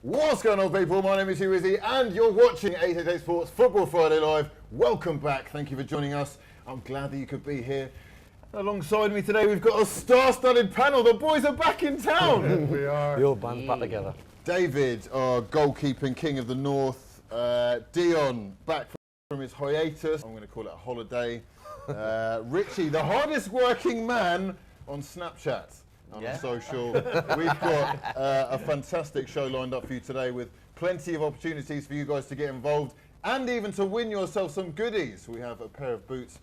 What's going on, people? My name is Hugh Izzy and you're watching 888 Sports Football Friday Live. Welcome back. Thank you for joining us. I'm glad that you could be here. Alongside me today, we've got a star-studded panel. The boys are back in town. We are. The old band's back together. David, our goalkeeping king of the north. Dion, back from his hiatus. I'm going to call it a holiday. Richie, the hardest working man on Snapchat. On social. We've got a fantastic show lined up for you today with plenty of opportunities for you guys to get involved and even to win yourself some goodies. We have a pair of boots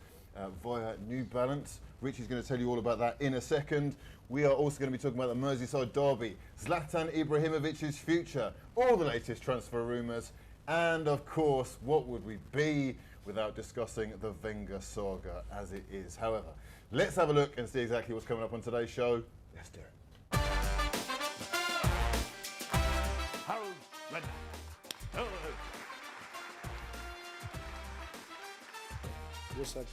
via New Balance. Richie's going to tell you all about that in a second. We are also going to be talking about the Merseyside derby, Zlatan Ibrahimovic's future, all the latest transfer rumours, and of course, what would we be without discussing the Wenger saga as it is. However, let's have a look and see exactly what's coming up on today's show. Let's do it. Harold Redknapp. Hello. It was a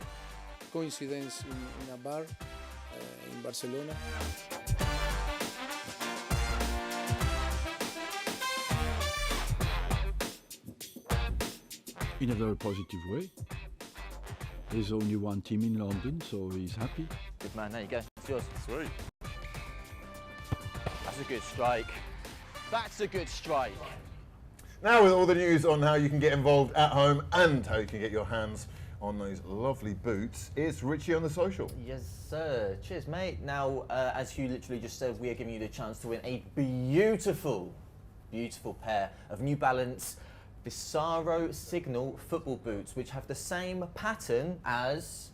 coincidence in a bar in Barcelona. In a very positive way. There's only one team in London, so he's happy. Good man, there you go. It's yours. Sweet. That's a good strike. That's a good strike. Now with all the news on how you can get involved at home and how you can get your hands on those lovely boots, it's Richie on the social. Yes, sir. Cheers, mate. Now, as Hugh literally just said, we are giving you the chance to win a beautiful, beautiful pair of New Balance Bizarro Signal football boots, which have the same pattern as,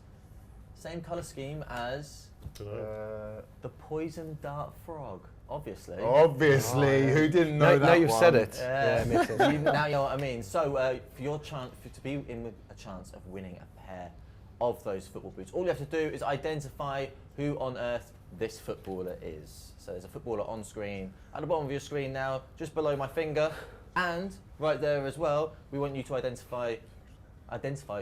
same colour scheme as the poison dart frog. Obviously. Obviously, who didn't know that? Now you've one? said it. Yeah, it makes sense. now you know what I mean. So, for your chance, to be in with a chance of winning a pair of those football boots, all you have to do is identify who on earth this footballer is. So there's a footballer on screen at the bottom of your screen now, just below my finger, and right there as well. We want you to identify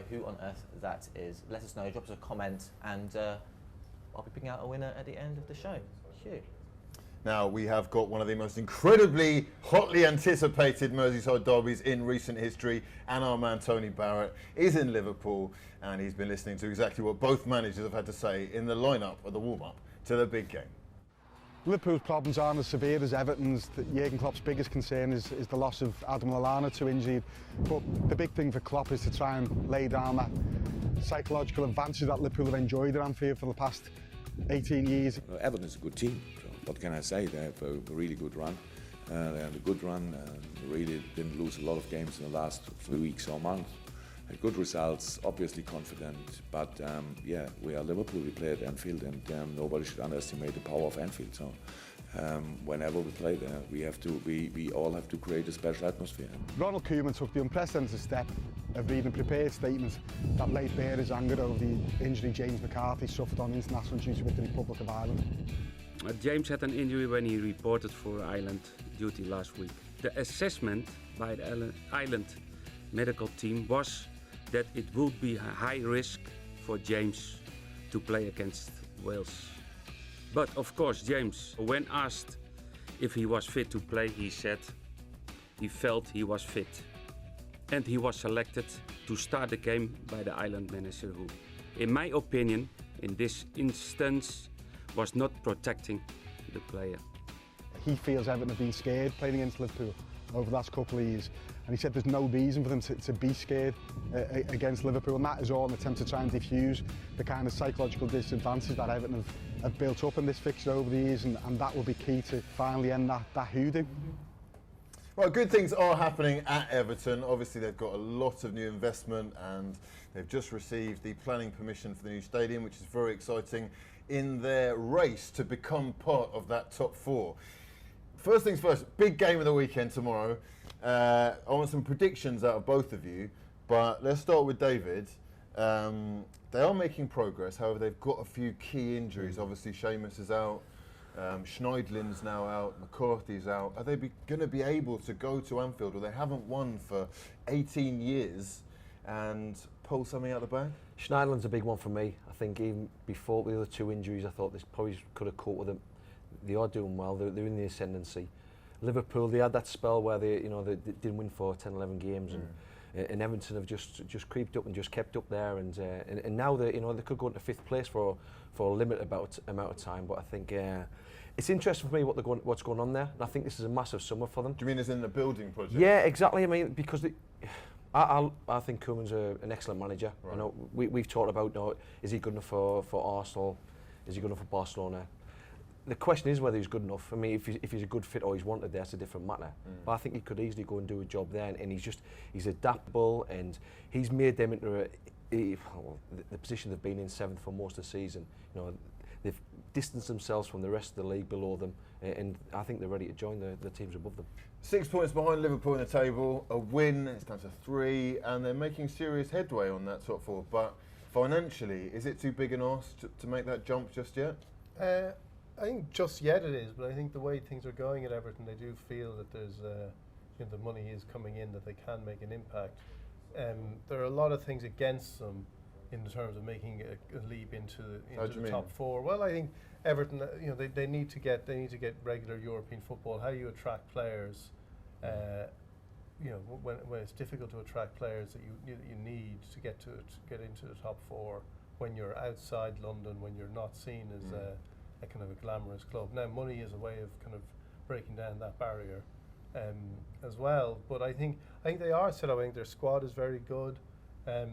who on earth that is. Let us know. Drop us a comment, and I'll be picking out a winner at the end of the show. Hugh. Now, we have got one of the most incredibly hotly anticipated Merseyside derbies in recent history, and our man Tony Barrett is in Liverpool, and he's been listening to exactly what both managers have had to say in the lineup of the warm-up to the big game. Liverpool's problems aren't as severe as Everton's. Jurgen Klopp's biggest concern is the loss of Adam Lallana to injury. But the big thing for Klopp is to try and lay down that psychological advantage that Liverpool have enjoyed at Anfield for the past 18 years. Everton is a good team. So what can I say? They have a really good run. They had a good run. Really didn't lose a lot of games in the last 3 weeks or months. Had good results, obviously confident. But yeah, we are Liverpool. We play at Anfield, and nobody should underestimate the power of Anfield. So whenever we play there, we all have to create a special atmosphere. Ronald Koeman took the unprecedented step of reading a prepared statement that laid bare his anger over the injury James McCarthy suffered on international duty with the Republic of Ireland. James had an injury when he reported for Ireland duty last week. The assessment by the Ireland medical team was that it would be a high risk for James to play against Wales. But of course, James, when asked if he was fit to play, he said he felt he was fit. And he was selected to start the game by the Ireland manager who, in my opinion, in this instance, was not protecting the player. He feels Everton have been scared playing against Liverpool over the last couple of years. And he said there's no reason for them to be scared against Liverpool, and that is all an attempt to try and diffuse the kind of psychological disadvantage that Everton have built up in this fixture over the years, and that will be key to finally end that hoodoo. Well, good things are happening at Everton. Obviously, they've got a lot of new investment and they've just received the planning permission for the new stadium, which is very exciting in their race to become part of that top four. First things first, big game of the weekend tomorrow. I want some predictions out of both of you, but let's start with David. They are making progress, however, they've got a few key injuries. Obviously, Seamus is out. Schneidlin's now out, McCarthy's out. Are they going to be able to go to Anfield, where they haven't won for 18 years, and pull something out of the bag? Schneidlin's a big one for me. I think even before the other two injuries, I thought this probably could have caught with them. They are doing well. They're in the ascendancy. Liverpool, they had that spell where they didn't win for 10, 11 games, and Everton have just creeped up and just kept up there, and now they could go into 5th place for a limited amount of time. But I think it's interesting for me what's going on there, and I think this is a massive summer for them. Do you mean as in the building project? Yeah, exactly. I mean, because I think Koeman's an excellent manager. Right. I know we've talked about, is he good enough for Arsenal? Is he good enough for Barcelona? The question is whether he's good enough. I mean, if he's a good fit or he's wanted there, it's a different matter. But I think he could easily go and do a job there, and he's adaptable, and he's made them into the position they've been in, 7th for most of the season. They've distanced themselves from the rest of the league below them, and I think they're ready to join the teams above them. 6 points behind Liverpool in the table, a win, it's down to 3, and they're making serious headway on that top 4. But financially, is it too big an ask to make that jump just yet? I think just yet it is, but I think the way things are going at Everton, they do feel that there's the money is coming in, that they can make an impact. There are a lot of things against them in terms of making a leap into the top 4. Well, I think Everton, they need to get regular European football. How you attract players, when it's difficult to attract players that you need to get into the top 4 when you're outside London, when you're not seen as a kind of a glamorous club. Now, money is a way of kind of breaking down that barrier as well. But I think they are set up. I think their squad is very good. They've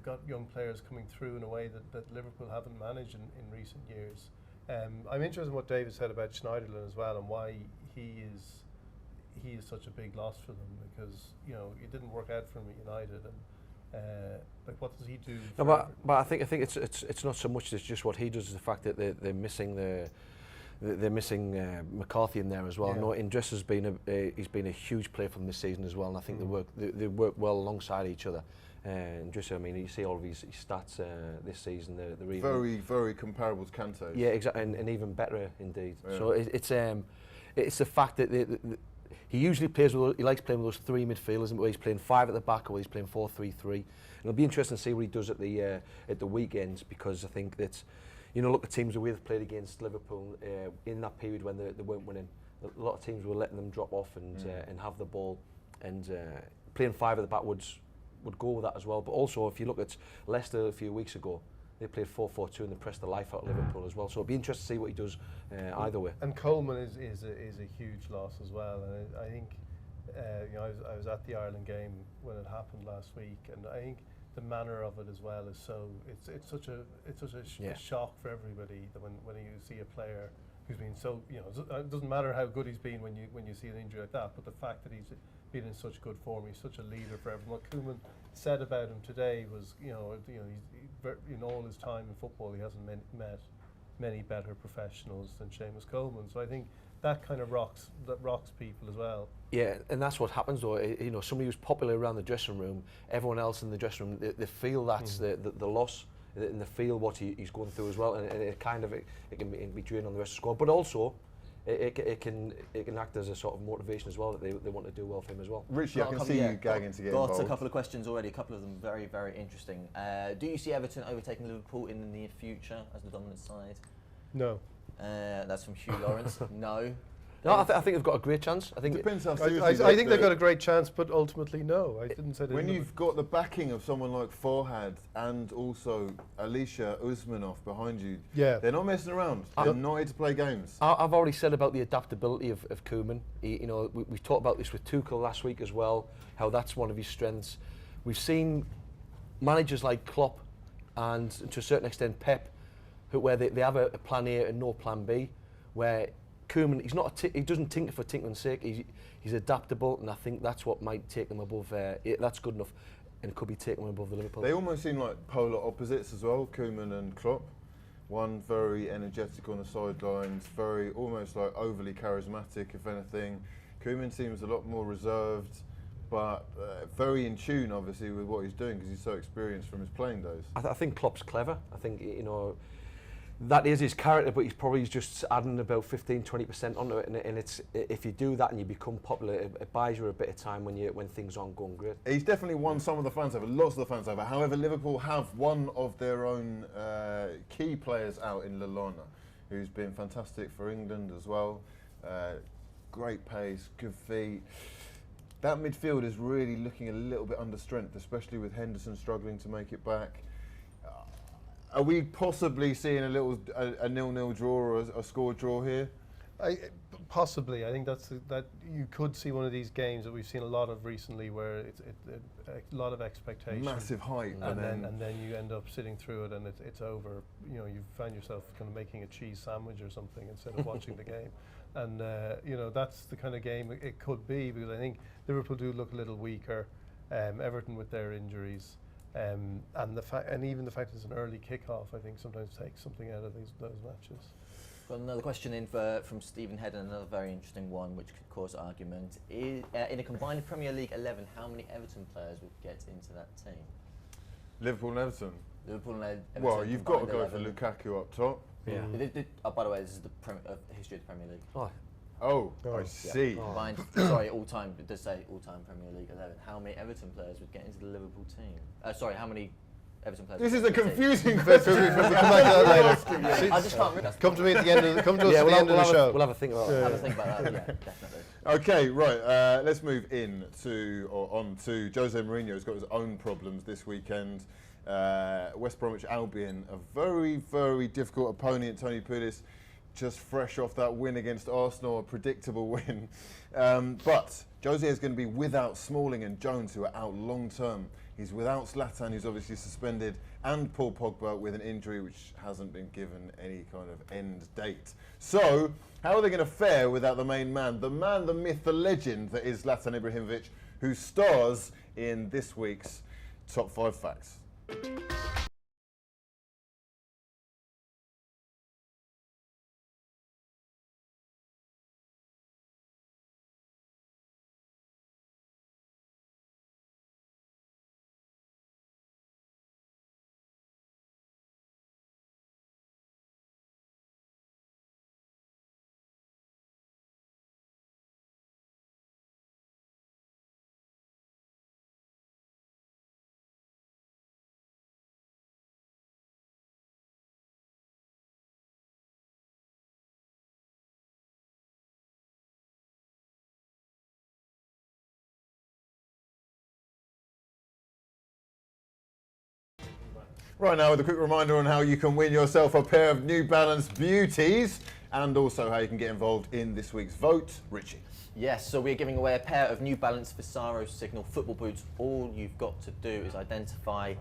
got young players coming through in a way that Liverpool haven't managed in recent years. I'm interested in what David said about Schneiderlin as well, and why he is such a big loss for them, because it didn't work out for him at United, and what does he do? No, but I think it's not so much. It's just what he does is the fact that they're missing McCarthy in there as well. Yeah. No, Indris has been he's been a huge player for them this season as well, and I think they work well alongside each other. Indris, I mean, you see all of his stats this season. They're even very, very comparable to Kante's. Yeah, exactly, and even better indeed. Yeah. So it's the fact that he usually plays with. He likes playing with those 3 midfielders, where he's playing 5 at the back, or where he's playing 4-3-3. And it'll be interesting to see what he does at the weekends, because I think that, look at teams that we've played against Liverpool in that period when they weren't winning. A lot of teams were letting them drop off and have the ball, and playing 5 at the back would go with that as well. But also, if you look at Leicester a few weeks ago, they played 4-4-2 and they pressed the life out of Liverpool as well. So it'll be interesting to see what he does either way. And Coleman is a huge loss as well. And I think I was at the Ireland game when it happened last week, and I think the manner of it as well is it's such a shock for everybody that when you see a player who's been so it doesn't matter how good he's been when you see an injury like that, but the fact that he's been in such good form, he's such a leader for everyone. What Koeman said about him today was, he's in all his time in football, he hasn't met many better professionals than Seamus Coleman. So I think that kind of rocks people as well. Yeah, and that's what happens though. Somebody who's popular around the dressing room, everyone else in the dressing room, they feel that's the loss, and they feel what he's going through as well, and it can be draining on the rest of the squad. But also, it can act as a sort of motivation as well, that they want to do well for him as well. Richie, I can see you gagging to get involved. Got a couple of questions already, a couple of them very, very interesting. Do you see Everton overtaking Liverpool in the near future as the dominant side? No. That's from Hugh Lawrence. No. No, I think they've got a great chance. I think depends how I seriously think they've got a great chance, but ultimately no. I didn't say they when didn't. you've got the backing of someone like Farhad and also Alisha Usmanov behind you, they're not messing around. They're not here to play games. I've already said about the adaptability of Koeman. We talked about this with Tuchel last week as well, how that's one of his strengths. We've seen managers like Klopp and to a certain extent Pep, where they have a plan A and no plan B, where Koeman, he doesn't tinker for tinkering's sake. He's adaptable, and I think that's what might take them above. That's good enough, and it could be taking them above the Liverpool. They almost seem like polar opposites as well, Koeman and Klopp. One very energetic on the sidelines, very almost like overly charismatic, if anything. Koeman seems a lot more reserved, but very in tune, obviously, with what he's doing because he's so experienced from his playing days. I think Klopp's clever. I think that is his character, but he's probably just adding about 15-20% onto it, and it's if you do that and you become popular, it buys you a bit of time when things aren't going great. He's definitely won some of the fans over, lots of the fans over. However, Liverpool have one of their own key players out in Lallana, who's been fantastic for England as well. Great pace, good feet. That midfield is really looking a little bit under strength, especially with Henderson struggling to make it back. Are we possibly seeing a 0-0 draw or a score draw here? Possibly. I think that you could see one of these games that we've seen a lot of recently, where it's a lot of expectation, massive hype, and then you end up sitting through it and it's over. You know, you find yourself kind of making a cheese sandwich or something instead of watching the game, and you know, that's the kind of game it could be, because I think Liverpool do look a little weaker. Everton with their injuries, and even the fact it's an early kickoff, I think sometimes takes something out of those matches. Got another question in from Stephen Head, and another very interesting one which could cause argument. In a combined Premier League 11, how many Everton players would get into that team? Liverpool and Everton? Liverpool and Everton. Well, you've got to go 11. for Lukaku up top. Yeah. By the way, this is the history of the Premier League. Oh, I see. Combined, sorry, all-time, it does say all-time Premier League 11. How many Everton players would get into the Liverpool team? Sorry, how many Everton players? This is a confusing question. Come back to that later. I just can't remember. Come to me at the end of the, come to us at the end of the show. We'll have a think about that. Have a think about that, yeah, definitely. Okay, right. Let's move on to Jose Mourinho. He's got his own problems this weekend. West Bromwich Albion, a very, very difficult opponent. Tony Pulis, just fresh off that win against Arsenal, a predictable win. But Jose is going to be without Smalling and Jones, who are out long term. He's without Zlatan, who's obviously suspended, and Paul Pogba with an injury which hasn't been given any kind of end date. So, how are they going to fare without the main man? The man, the myth, the legend that is Zlatan Ibrahimovic, who stars in this week's Top 5 Facts. Right now, with a quick reminder on how you can win yourself a pair of New Balance Beauties, and also how you can get involved in this week's vote. Richie. Yes, so we're giving away a pair of New Balance Visaro Signal football boots. All you've got to do is identify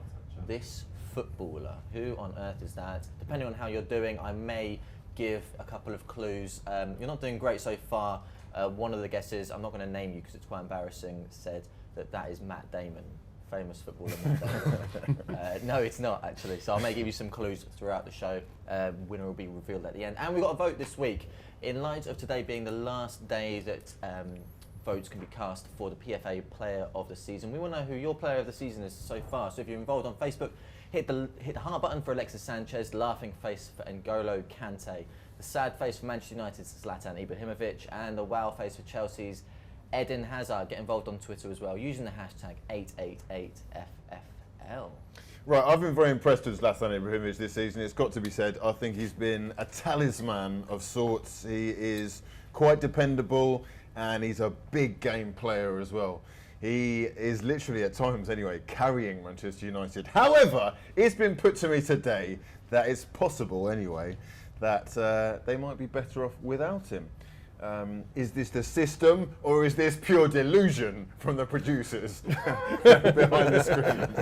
this footballer. Who on earth is that? Depending on how you're doing, I may give a couple of clues. You're not doing great so far. One of the guesses, I'm not going to name you because it's quite embarrassing, said that is Matt Damon. Famous footballer. No, it's not actually. So I may give you some clues throughout the show. Winner will be revealed at the end. And we've got a vote this week. In light of today being the last day that votes can be cast for the PFA Player of the Season, we want to know who your Player of the Season is so far. So if you're involved on Facebook, hit the heart button for Alexis Sanchez, laughing face for N'Golo Kante, the sad face for Manchester United's Zlatan Ibrahimovic, and the wow face for Chelsea's Eden Hazard. Get involved on Twitter as well, using the hashtag 888FFL. Right, I've been very impressed with Zlatan Ibrahimovic this season. It's got to be said. I think he's been a talisman of sorts. He is quite dependable, and he's a big game player as well. He is literally, at times anyway, carrying Manchester United. However, it's been put to me today that it's possible anyway that they might be better off without him. Is this the system, or is this pure delusion from the producers behind the screens?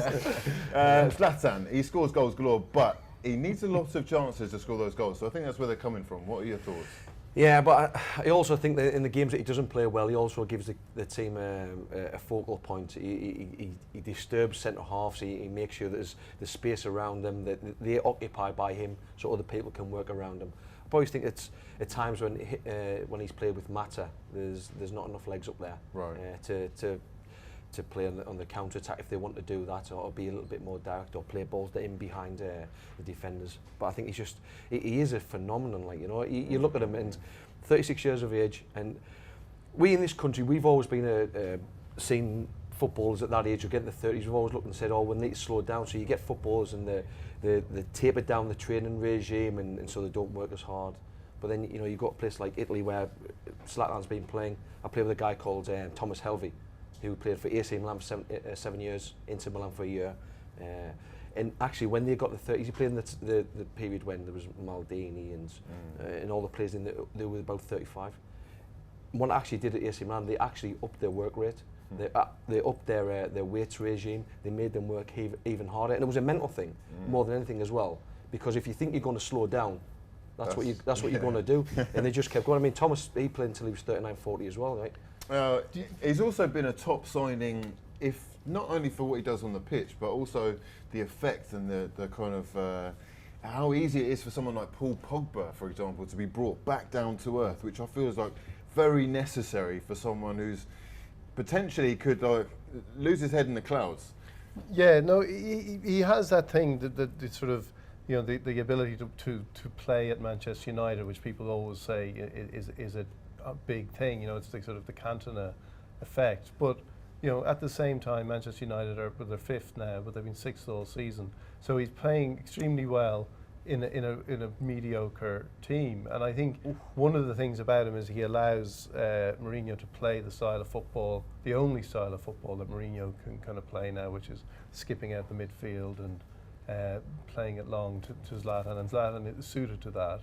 Zlatan, he scores goals galore, but he needs a lot of chances to score those goals. So I think that's where they're coming from. What are your thoughts? Yeah, but I also think that in the games that he doesn't play well, he also gives the team a focal point. He disturbs centre halves. He makes sure that there's space around them, that they're occupied by him, so other people can work around him. I always think it's at times when he's played with Mata, there's not enough legs up there, right, to play on the counter attack if they want to do that, or be a little bit more direct, or play balls that in behind the defenders. But I think he is a phenomenon. Like, you know, you look at him, and 36 years of age, and we in this country, we've always been seen footballers at that age who get in the 30s. We've always looked and said, oh, we need to slow down. So you get footballers and they taper down the training regime, and so they don't work as hard. But then, you know, you've got a place like Italy where Zlatan's been playing. I play with a guy called Thomas Helvey, who played for AC Milan for 7 years, Inter Milan for a year. And actually, when they got the 30s, he played in the period when there was Maldini and all the players in they were about 35. What I actually did at AC Milan, they actually upped their work rate. They upped their weights regime. They made them work even harder, and it was a mental thing more than anything as well. Because if you think you're going to slow down, that's what you're going to do. And they just kept going. I mean, Thomas, he played until he was 39, 40 as well, right? He's also been a top signing, if not only for what he does on the pitch, but also the effect and the kind of how easy it is for someone like Paul Pogba, for example, to be brought back down to earth, which I feel is like very necessary for someone who's potentially could like lose his head in the clouds. Yeah, no, he has that thing, the sort of, you know, the ability to play at Manchester United, which people always say is a big thing. You know, it's the sort of the Cantona effect. But you know, at the same time, Manchester United they're fifth now, but they've been sixth all season. So he's playing extremely well in a mediocre team. And I think one of the things about him is he allows Mourinho to play the style of football, the only style of football that Mourinho can kind of play now, which is skipping out the midfield and playing it long to Zlatan, and Zlatan is suited to that.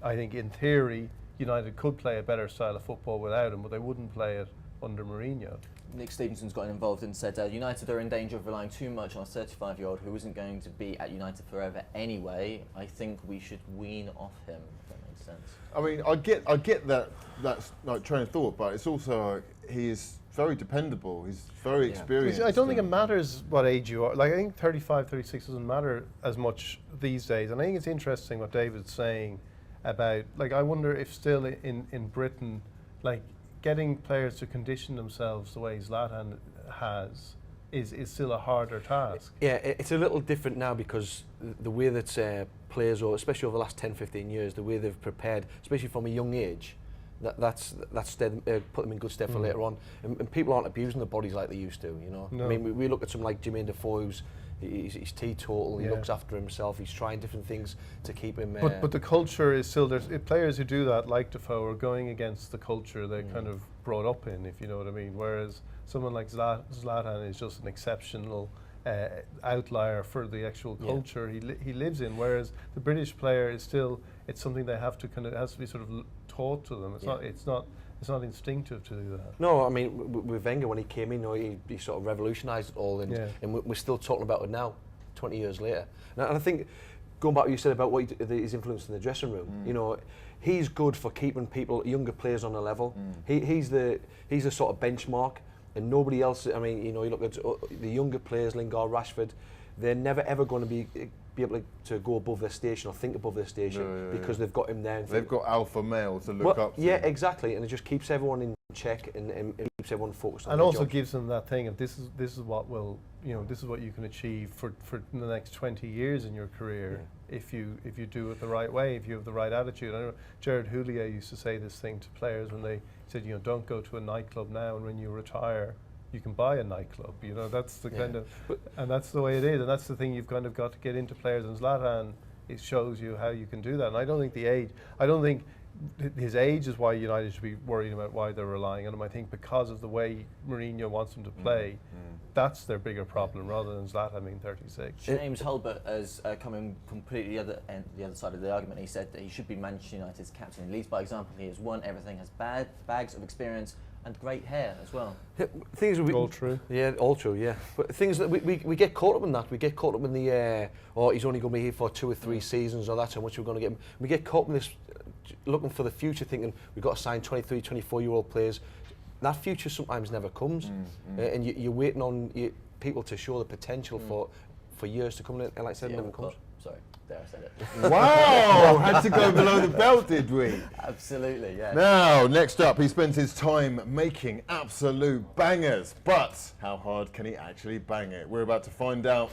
I think in theory United could play a better style of football without him, but they wouldn't play it under Mourinho. Nick Stevenson's got involved and said United are in danger of relying too much on a 35-year-old who isn't going to be at United forever anyway. I think we should wean off him, if that makes sense. I mean, I get that's like train of thought, but it's also like, he is very dependable. He's very experienced. I don't think it matters what age you are. Like, I think 35, 36 doesn't matter as much these days. And I think it's interesting what David's saying about, like, I wonder if still in Britain, like, getting players to condition themselves the way Zlatan has is still a harder task. Yeah, it's a little different now because the way that players, or especially over the last 10, 15 years, the way they've prepared, especially from a young age, that's put them in good stead for later on. And people aren't abusing their bodies like they used to, you know. No. I mean, we look at someone like Jermaine Defoe, who's he's teetotal, he looks after himself, he's trying different things to keep him... But the culture is still, there's players who do that, like Defoe, are going against the culture they kind of brought up in, if you know what I mean. Whereas someone like Zlatan is just an exceptional outlier for the actual culture he lives in, whereas the British player is still, it's something they have to kind of, has to be sort of taught to them. It's not instinctive to do that. No, I mean, with Wenger, when he came in, he sort of revolutionised it all, and we're still talking about it now, 20 years later. And I think, going back to what you said about what his influence in the dressing room, you know, he's good for keeping people, younger players, on a level. He's the sort of benchmark, and nobody else. I mean, you know, you look at the younger players, Lingard, Rashford, they're never ever going to be able to go above their station or think above their station because they've got him there. And they've got alpha male to look up to. Yeah, exactly, and it just keeps everyone in check and keeps everyone focused on and their also jobs. gives them that thing of this is what will, you know, this is what you can achieve for the next 20 years in your career if you do it the right way, if you have the right attitude. I know Gerard Houllier used to say this thing to players when they said, you know, don't go to a nightclub now, and when you retire you can buy a nightclub. You know, that's the kind of, and that's the way it is, and that's the thing you've kind of got to get into players. And Zlatan, it shows you how you can do that. And I don't think his age is why United should be worrying about why they're relying on him. I think because of the way Mourinho wants him to play, that's their bigger problem, rather than Zlatan being 36. James Hulbert has come in completely the other side of the argument. He said that he should be Manchester United's captain. He leads by example. He has won everything, has bags of experience, and great hair as well. Things all true. Yeah, all true, yeah. But things that we get caught up in that. We get caught up in the, he's only going to be here for 2 or 3 seasons, or that's how much we're going to get him. We get caught in this, looking for the future, thinking we've got to sign 23, 24-year-old players. That future sometimes never comes. And you're waiting on people to show the potential for years to come, and like I said, it never comes. Sorry, there I said it. Wow, had to go below the belt, did we? Absolutely, yeah. Now, next up, he spends his time making absolute bangers, but how hard can he actually bang it? We're about to find out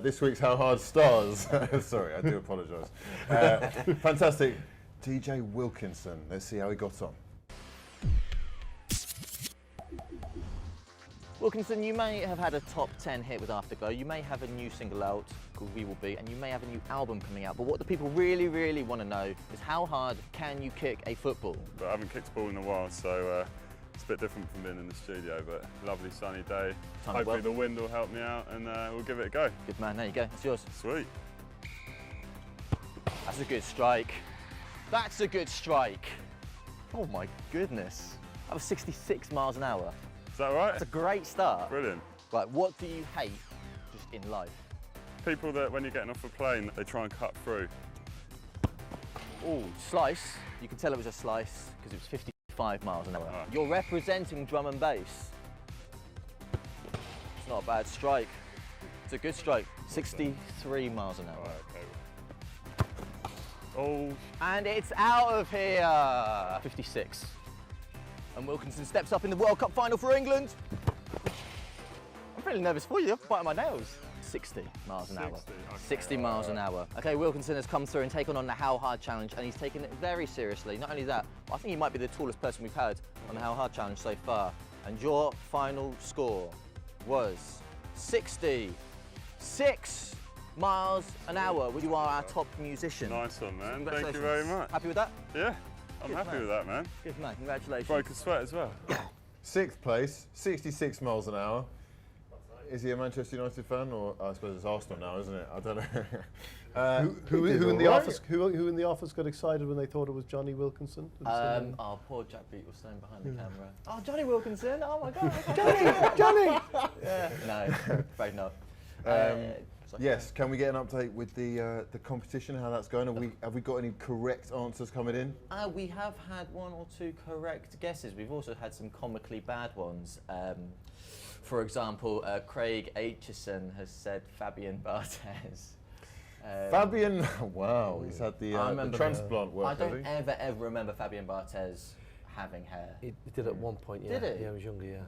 this week's How Hard Stars. Sorry, I do apologise. Fantastic. DJ Wilkinson. Let's see how he got on. Wilkinson, you may have had a top 10 hit with Afterglow, you may have a new single out called We Will Be, and you may have a new album coming out, but what the people really, really want to know is how hard can you kick a football? But I haven't kicked a ball in a while, so it's a bit different from being in the studio, but lovely sunny day. Hopefully the wind will help me out, and we'll give it a go. Good man, there you go, it's yours. Sweet. That's a good strike. That's a good strike. Oh my goodness. That was 66 miles an hour. Is that right? That's a great start. Brilliant. Right, what do you hate just in life? People that, when you're getting off a plane, they try and cut through. Oh, slice. You can tell it was a slice because it was 55 miles an hour. Right. You're representing drum and bass. It's not a bad strike. It's a good strike. 63 miles an hour. Right, okay. Oh. And it's out of here. 56. And Wilkinson steps up in the World Cup final for England. I'm feeling nervous for you, I'm biting my nails. 60 miles an hour. Okay, 60 miles an hour. Okay, Wilkinson has come through and taken on the How Hard Challenge, and he's taken it very seriously. Not only that, but I think he might be the tallest person we've had on the How Hard Challenge so far. And your final score was 66 miles an hour. You are our top musician. Nice one, man. Thank you very much. Happy with that? Yeah, I'm happy with that, man. Good man, congratulations. Broke a sweat as well. 6th place, 66 miles an hour. Is he a Manchester United fan, or I suppose it's Arsenal now, isn't it? I don't know. Who in the office? Who in the office got excited when they thought it was Johnny Wilkinson? Oh, poor Jack Beat was standing behind the camera. Oh, Johnny Wilkinson! Oh my God! Johnny! Yeah. No, afraid not. Yes, can we get an update with the competition, how that's going? Have we got any correct answers coming in? We have had 1 or 2 correct guesses. We've also had some comically bad ones. For example, Craig Aitchison has said Fabian Barthez. Fabian, wow, he's had the transplant work. I don't ever remember Fabian Barthez having hair. He did at one point, yeah. Did he? Yeah, he was younger, yeah.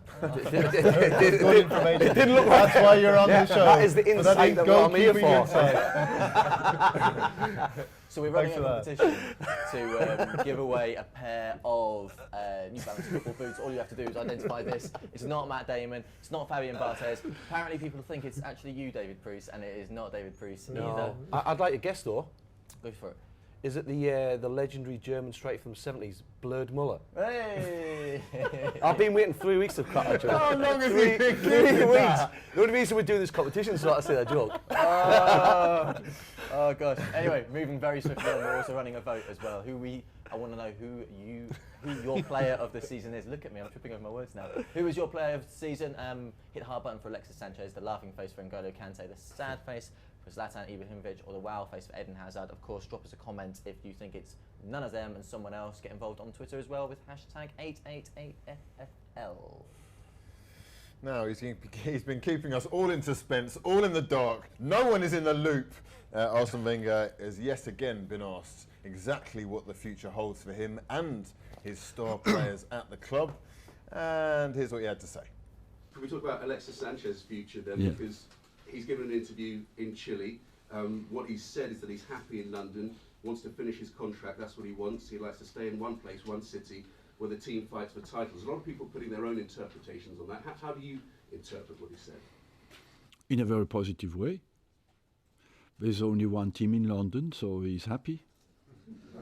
Good information. It didn't look like that's why you're on the show. That is the insight that I'm here for. So we're running a competition to give away a pair of New Balance football boots. All you have to do is identify this. It's not Matt Damon. It's not Fabian Barthez. Apparently people think it's actually you, David Priest, and it is not David Priest either. I'd like to guess though. Go for it. Is it the legendary German strike from the 70s, Blurred Muller? Hey! I've been waiting 3 weeks to cut that joke. How long has he been 3 weeks? The only reason we're doing this competition is so I say that joke. Oh gosh. Anyway, moving very swiftly on, we're also running a vote as well. I want to know who your player of the season is. Look at me, I'm tripping over my words now. Who is your player of the season? Hit the hard button for Alexis Sanchez, the laughing face for N'Golo Kante, the sad face for Zlatan Ibrahimovic, or the wow face for Eden Hazard. Of course, drop us a comment if you think it's none of them and someone else. Get involved on Twitter as well with hashtag 888FFL. No, he's been keeping us all in suspense, all in the dark. No one is in the loop. Arsene Wenger has yet again been asked exactly what the future holds for him and his star players at the club. And here's what he had to say. Can we talk about Alexis Sanchez's future then? Yeah. Because he's given an interview in Chile. What he's said is that he's happy in London, wants to finish his contract, that's what he wants. He likes to stay in one place, one city, where the team fights for titles. A lot of people putting their own interpretations on that. How do you interpret what he said? In a very positive way. There's only one team in London, so he's happy. I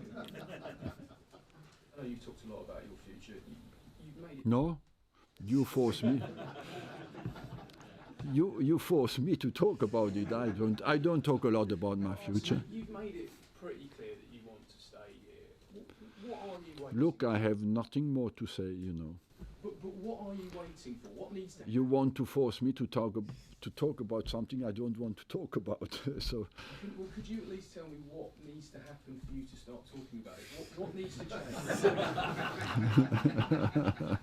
know you've talked a lot about your future. You've made it. No, you force me. You force me to talk about it. I don't talk a lot about my future. You've made it pretty clear that you want to stay here. What are you waiting? Look, I have nothing more to say, you know. But what are you waiting for? What needs to happen? You want to force me to talk about something I don't want to talk about. So. Well, could you at least tell me what needs to happen for you to start talking about it? What needs to change?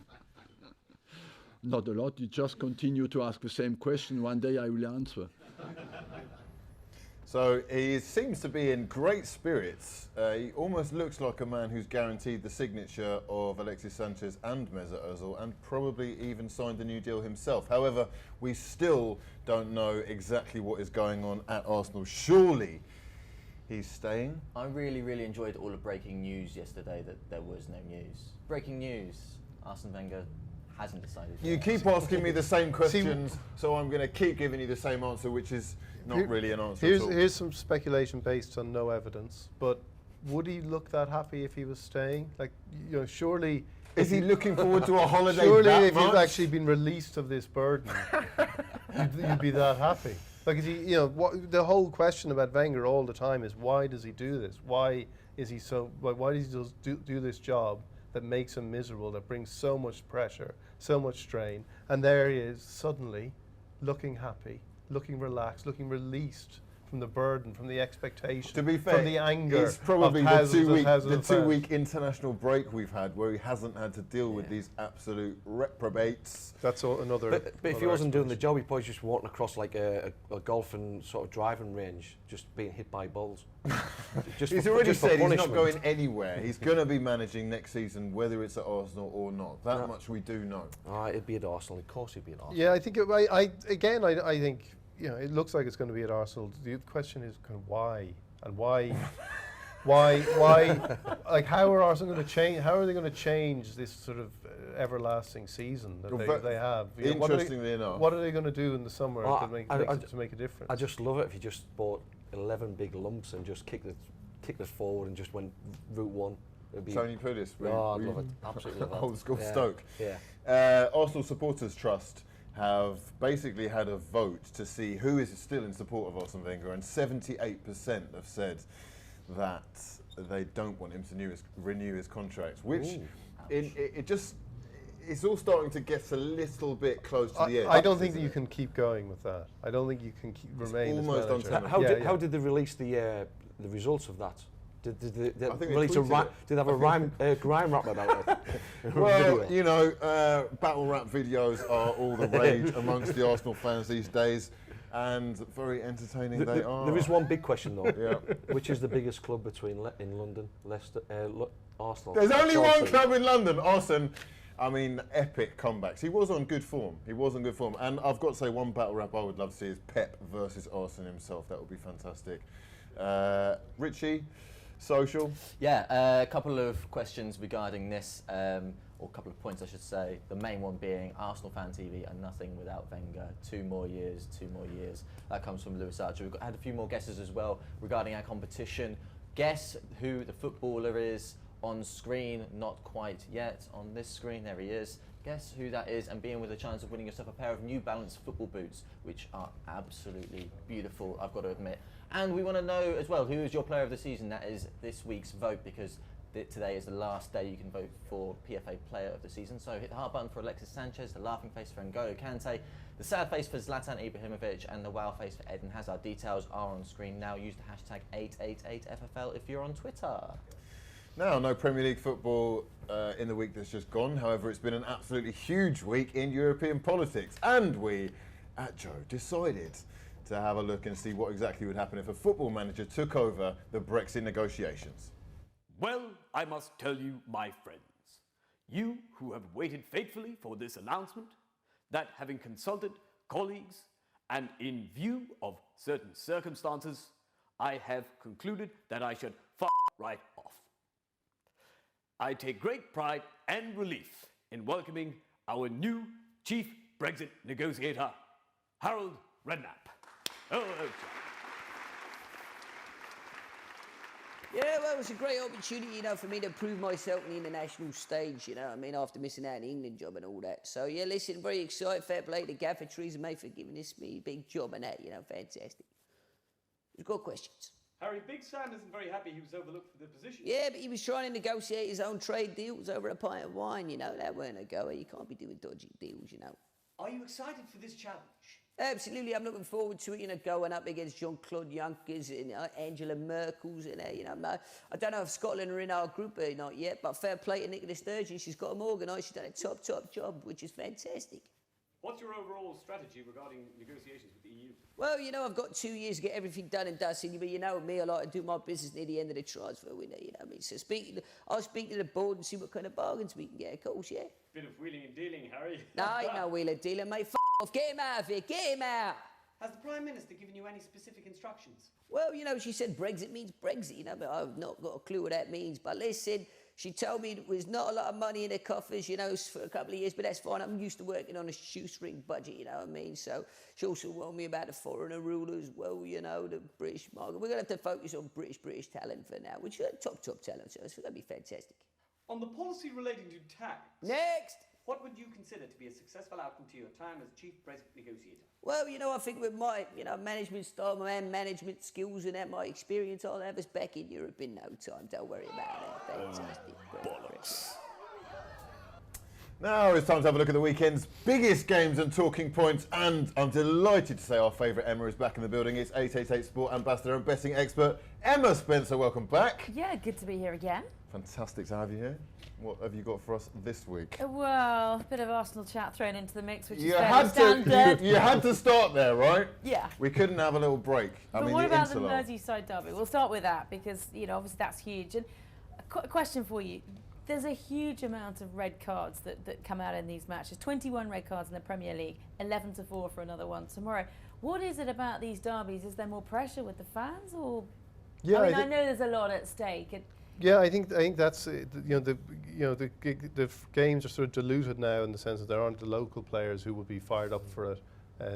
Not a lot. You just continue to ask the same question. One day I will answer. So he seems to be in great spirits. He almost looks like a man who's guaranteed the signature of Alexis Sanchez and Mesut Ozil, and probably even signed a new deal himself. However, we still don't know exactly what is going on at Arsenal. Surely he's staying? I really enjoyed all the breaking news yesterday that there was no news. Breaking news, Arsene Wenger hasn't decided. You keep asking me the same questions, so I'm going to keep giving you the same answer, which is not really an answer at all. Here's some speculation based on no evidence, but would he look that happy if he was staying? Like, you know, surely... Is he looking forward to a holiday surely that if much? you've actually been released of this burden, you'd be that happy. Like, is he, you know, the whole question about Wenger all the time is, why does he do this? Why is he so? Why does he do this job that makes him miserable, that brings so much pressure, so much strain? And there he is, suddenly, looking happy, looking relaxed, looking released from the burden, from the expectation, to be fair, from the anger. it's probably of the two-week international break we've had where he hasn't had to deal with these absolute reprobates. That's another. But if he wasn't doing the job, he'd probably just walking across like a golfing sort of driving range, just being hit by balls. He's already said he's not going anywhere. He's going to be managing next season, whether it's at Arsenal or not. That much we do know. It'd be at Arsenal. Of course, he'd be at Arsenal. Yeah, I think. I think. You know, it looks like it's going to be at Arsenal. The question is kind of why, and why, like how are Arsenal going to change? How are they going to change this sort of everlasting season that they have? You know, interestingly enough, what are they going to do in the summer to make a difference? I just love it if you just bought 11 big lumps and just kicked it forward and just went route one. Tony Pulis. I'd love it. Absolutely love it. Old school Stoke. Yeah. Arsenal Supporters Trust have basically had a vote to see who is still in support of Arsene Wenger, and 78% have said that they don't want him to renew his contract, which it's all starting to get a little bit close to the edge. I don't think that you can keep going with that. I don't think you can remain almost as manager. How did they release the results of that? Did they release did they have a grime rap about it? Well, you know, battle rap videos are all the rage amongst the Arsenal fans these days, and very entertaining they are. There is one big question though. Which is the biggest club in London? Leicester, Arsenal. There's only one club in London, Arsenal. I mean, epic comebacks. He was on good form. And I've got to say, one battle rap I would love to see is Pep versus Arsenal himself. That would be fantastic. Richie, social? Yeah, a couple of questions regarding this, or a couple of points I should say. The main one being Arsenal Fan TV and nothing without Wenger. 2 more years. That comes from Lewis Archer. We've had a few more guesses as well regarding our competition. Guess who the footballer is on screen, not quite yet. On this screen, there he is. Guess who that is, and being with a chance of winning yourself a pair of New Balance football boots, which are absolutely beautiful, I've got to admit. And we want to know as well, who is your player of the season? That is this week's vote, because today is the last day you can vote for PFA Player of the Season. So hit the heart button for Alexis Sanchez, the laughing face for N'Golo Kante, the sad face for Zlatan Ibrahimovic, and the wow face for Eden Hazard. Details are on screen now. Use the hashtag 888FFL if you're on Twitter. Now, no Premier League football in the week that's just gone. However, it's been an absolutely huge week in European politics. And we, at Joe, decided to have a look and see what exactly would happen if a football manager took over the Brexit negotiations. Well, I must tell you, my friends, you who have waited faithfully for this announcement, that having consulted colleagues and in view of certain circumstances, I have concluded that I should f*** right off. I take great pride and relief in welcoming our new chief Brexit negotiator, Harold Redknapp. Yeah, well, it was a great opportunity, for me to prove myself on the international stage, after missing out on the England job and all that. So, yeah, listen, very excited. Fair play to Gaffer Theresa May for giving me a big job and that, fantastic. We've got questions. Harry, Big Sam isn't very happy he was overlooked for the position. Yeah, but he was trying to negotiate his own trade deals over a pint of wine, That weren't a goer. You can't be doing dodgy deals, Are you excited for this challenge? Absolutely, I'm looking forward to it, going up against Jean-Claude Juncker's and Angela Merkel's, I don't know if Scotland are in our group or not yet, but fair play to Nicola Sturgeon, she's got them organised, she's done a top job, which is fantastic. What's your overall strategy regarding negotiations with the EU? Well, I've got 2 years to get everything done and dusted, but me, I like to do my business near the end of the transfer window, So I'll speak to the board and see what kind of bargains we can get, of course, yeah? Bit of wheeling and dealing, Harry. No, ain't no wheeling and dealing, mate. Off, get him out of here, get him out! Has the Prime Minister given you any specific instructions? Well, she said Brexit means Brexit, but I've not got a clue what that means. But listen, She told me there was not a lot of money in her coffers, you know, for a couple of years, but that's fine. I'm used to working on a shoestring budget, you know what I mean? So she also warned me about the foreigner rule as well, you know, the British market. We're going to have to focus on British talent for now, which is top talent, so it's going to be fantastic. On the policy relating to tax. Next! What would you consider to be a successful outcome to your time as chief Brexit negotiator? Well, you know, I think with my, you know, management style, my management skills and my experience, I'll have us back in Europe in no time. Don't worry about that. Fantastic. Bollocks. Now it's time to have a look at the weekend's biggest games and talking points, and I'm delighted to say our favourite Emma is back in the building. It's 888 Sport ambassador and betting expert, Emma Spencer. Welcome back. Yeah, good to be here again. Fantastic to have you here. What have you got for us this week? Well, a bit of Arsenal chat thrown into the mix, which is You fairly had standard. to. You had to start there, right? Yeah. We couldn't have a little break. But what about the Merseyside derby? We'll start with that because, you know, obviously that's huge. And a question for you. There's a huge amount of red cards that come out in these matches. 21 red cards in the Premier League, 11-4 for another one tomorrow. What is it about these derbies? Is there more pressure with the fans, or? Yeah, I mean, I know there's a lot at stake. Yeah, I think that's the games are sort of diluted now in the sense that there aren't the local players who will be fired up for it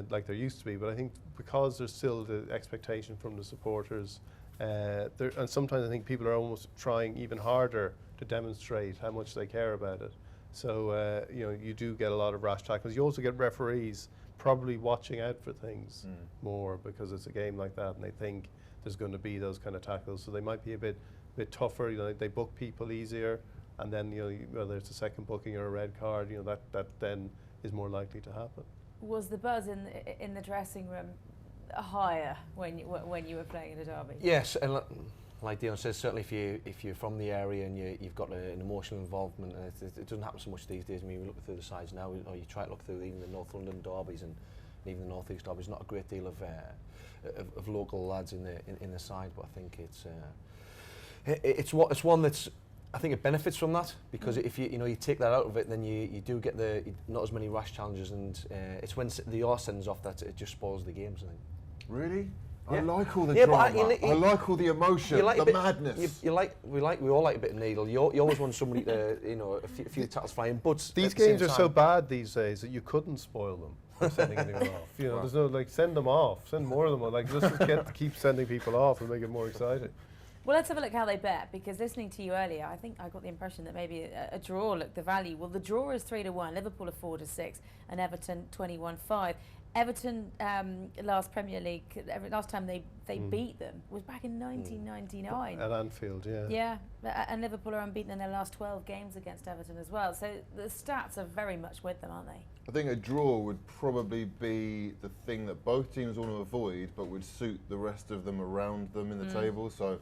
like there used to be. But I think because there's still the expectation from the supporters, and sometimes I think people are almost trying even harder to demonstrate how much they care about it. So you do get a lot of rash tackles. You also get referees probably watching out for things more because it's a game like that, and they think there's going to be those kind of tackles. So they might be a bit tougher. You know, they book people easier, and then whether it's a second booking or a red card, that then is more likely to happen. Was the buzz in the dressing room higher when you were playing in a derby? Yes, and like Dion says, certainly if you're from the area and you've got an emotional involvement, and it doesn't happen so much these days. I mean, we look through the sides now, or you try to look through even the North London derbies and even the North East derbies. Not a great deal of local lads in the side, but I think it's one that's, I think it benefits from that, because if you take that out of it, then you do get not as many rash challenges, and it's when the R sends off that it just spoils the games, I think. Really? Yeah. I like all the drama. I like all the emotion, the madness. We all like a bit of needle. You always want somebody to, a few tackles flying. But these games are so bad these days that you couldn't spoil them by sending anyone off. There's no send them off, send more of them. Just keep sending people off and make it more exciting. Well, let's have a look how they bet, because listening to you earlier, I think I got the impression that maybe a draw looked the value. Well, the draw is 3-1, Liverpool are 4-6, and Everton 21-5. Everton last time they beat them was back in 1999 at Anfield. Yeah, and Liverpool are unbeaten in their last 12 games against Everton as well. So the stats are very much with them, aren't they? I think a draw would probably be the thing that both teams want to avoid, but would suit the rest of them around them in the table. So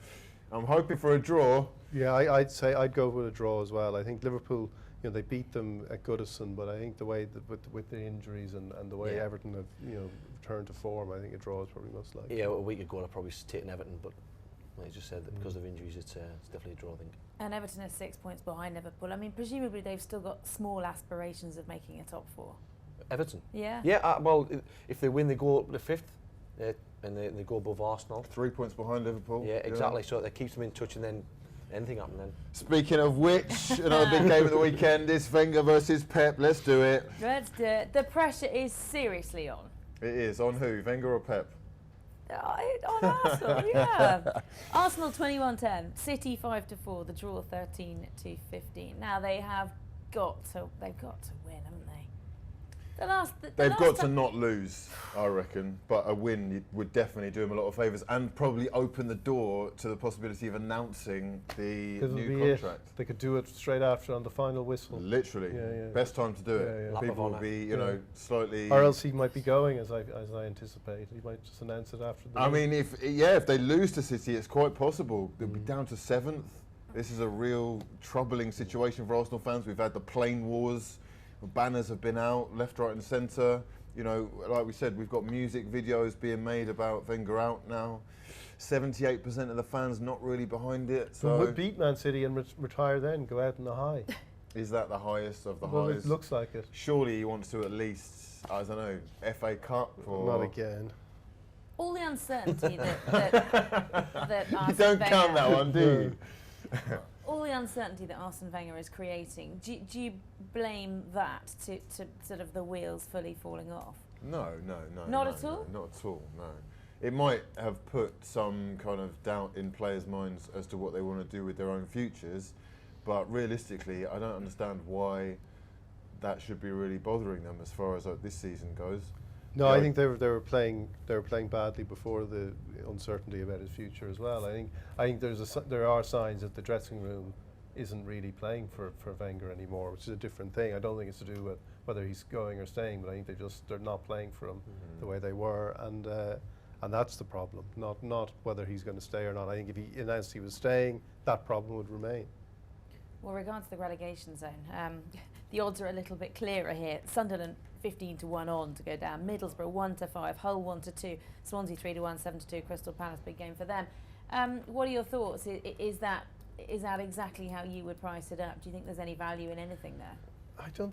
I'm hoping for a draw. Yeah, I'd say I'd go with a draw as well. I think Liverpool, they beat them at Goodison, but I think the way with the injuries and the way Everton have returned to form, I think a draw is probably most likely. Yeah, a week ago I'd probably taken Everton, but like you just said, that because of injuries, it's definitely a draw, I think. And Everton are 6 points behind Liverpool. I mean, presumably they've still got small aspirations of making a top 4. Everton? Yeah. Yeah, well, if they win, they go up to 5th, and they go above Arsenal. 3 points behind Liverpool. Yeah, exactly. So that keeps them in touch, and then anything happen then. Speaking of which, another big game of the weekend is Wenger versus Pep. Let's do it. Let's do it. The pressure is seriously on. It is. On who? Wenger or Pep? On Arsenal, yeah. Arsenal 21-10, City 5-4, the draw 13-15. Now they've got to win, haven't they? They've got to not lose, I reckon, but a win would definitely do them a lot of favours and probably open the door to the possibility of announcing the new contract. They could do it straight after on the final whistle. Literally, best time to do it. Yeah. People will be, slightly. Or else he might be going, as I anticipate. He might just announce it after the. I mean, if they lose to City, it's quite possible they'll be down to 7th. This is a real troubling situation for Arsenal fans. We've had the plane wars. Banners have been out, left, right and centre. Like we said, we've got music videos being made about Wenger out now. 78% of the fans not really behind it. So we'll beat Man City and retire then, go out in the high. Is that the highest of the highs? It looks like it. Surely he wants to at least, I don't know, FA Cup or... Not again. All the uncertainty that you don't count that one, do you? all the uncertainty that Arsene Wenger is creating, do you blame that to sort of the wheels fully falling off? No. Not at all? Not at all, no. It might have put some kind of doubt in players' minds as to what they want to do with their own futures, but realistically, I don't understand why that should be really bothering them as far as this season goes. No, I think they were playing badly before the uncertainty about his future as well. I think there are signs that the dressing room isn't really playing for Wenger anymore, which is a different thing. I don't think it's to do with whether he's going or staying, but I think they're not playing for him the way they were, and that's the problem. Not whether he's going to stay or not. I think if he announced he was staying, that problem would remain. Well, regards to the relegation zone, the odds are a little bit clearer here. Sunderland 15-1 on to go down. Middlesbrough 1-5. Hull 1-2. Swansea 3-1. 7-2. Crystal Palace, big game for them. What are your thoughts? Is that exactly how you would price it up? Do you think there's any value in anything there?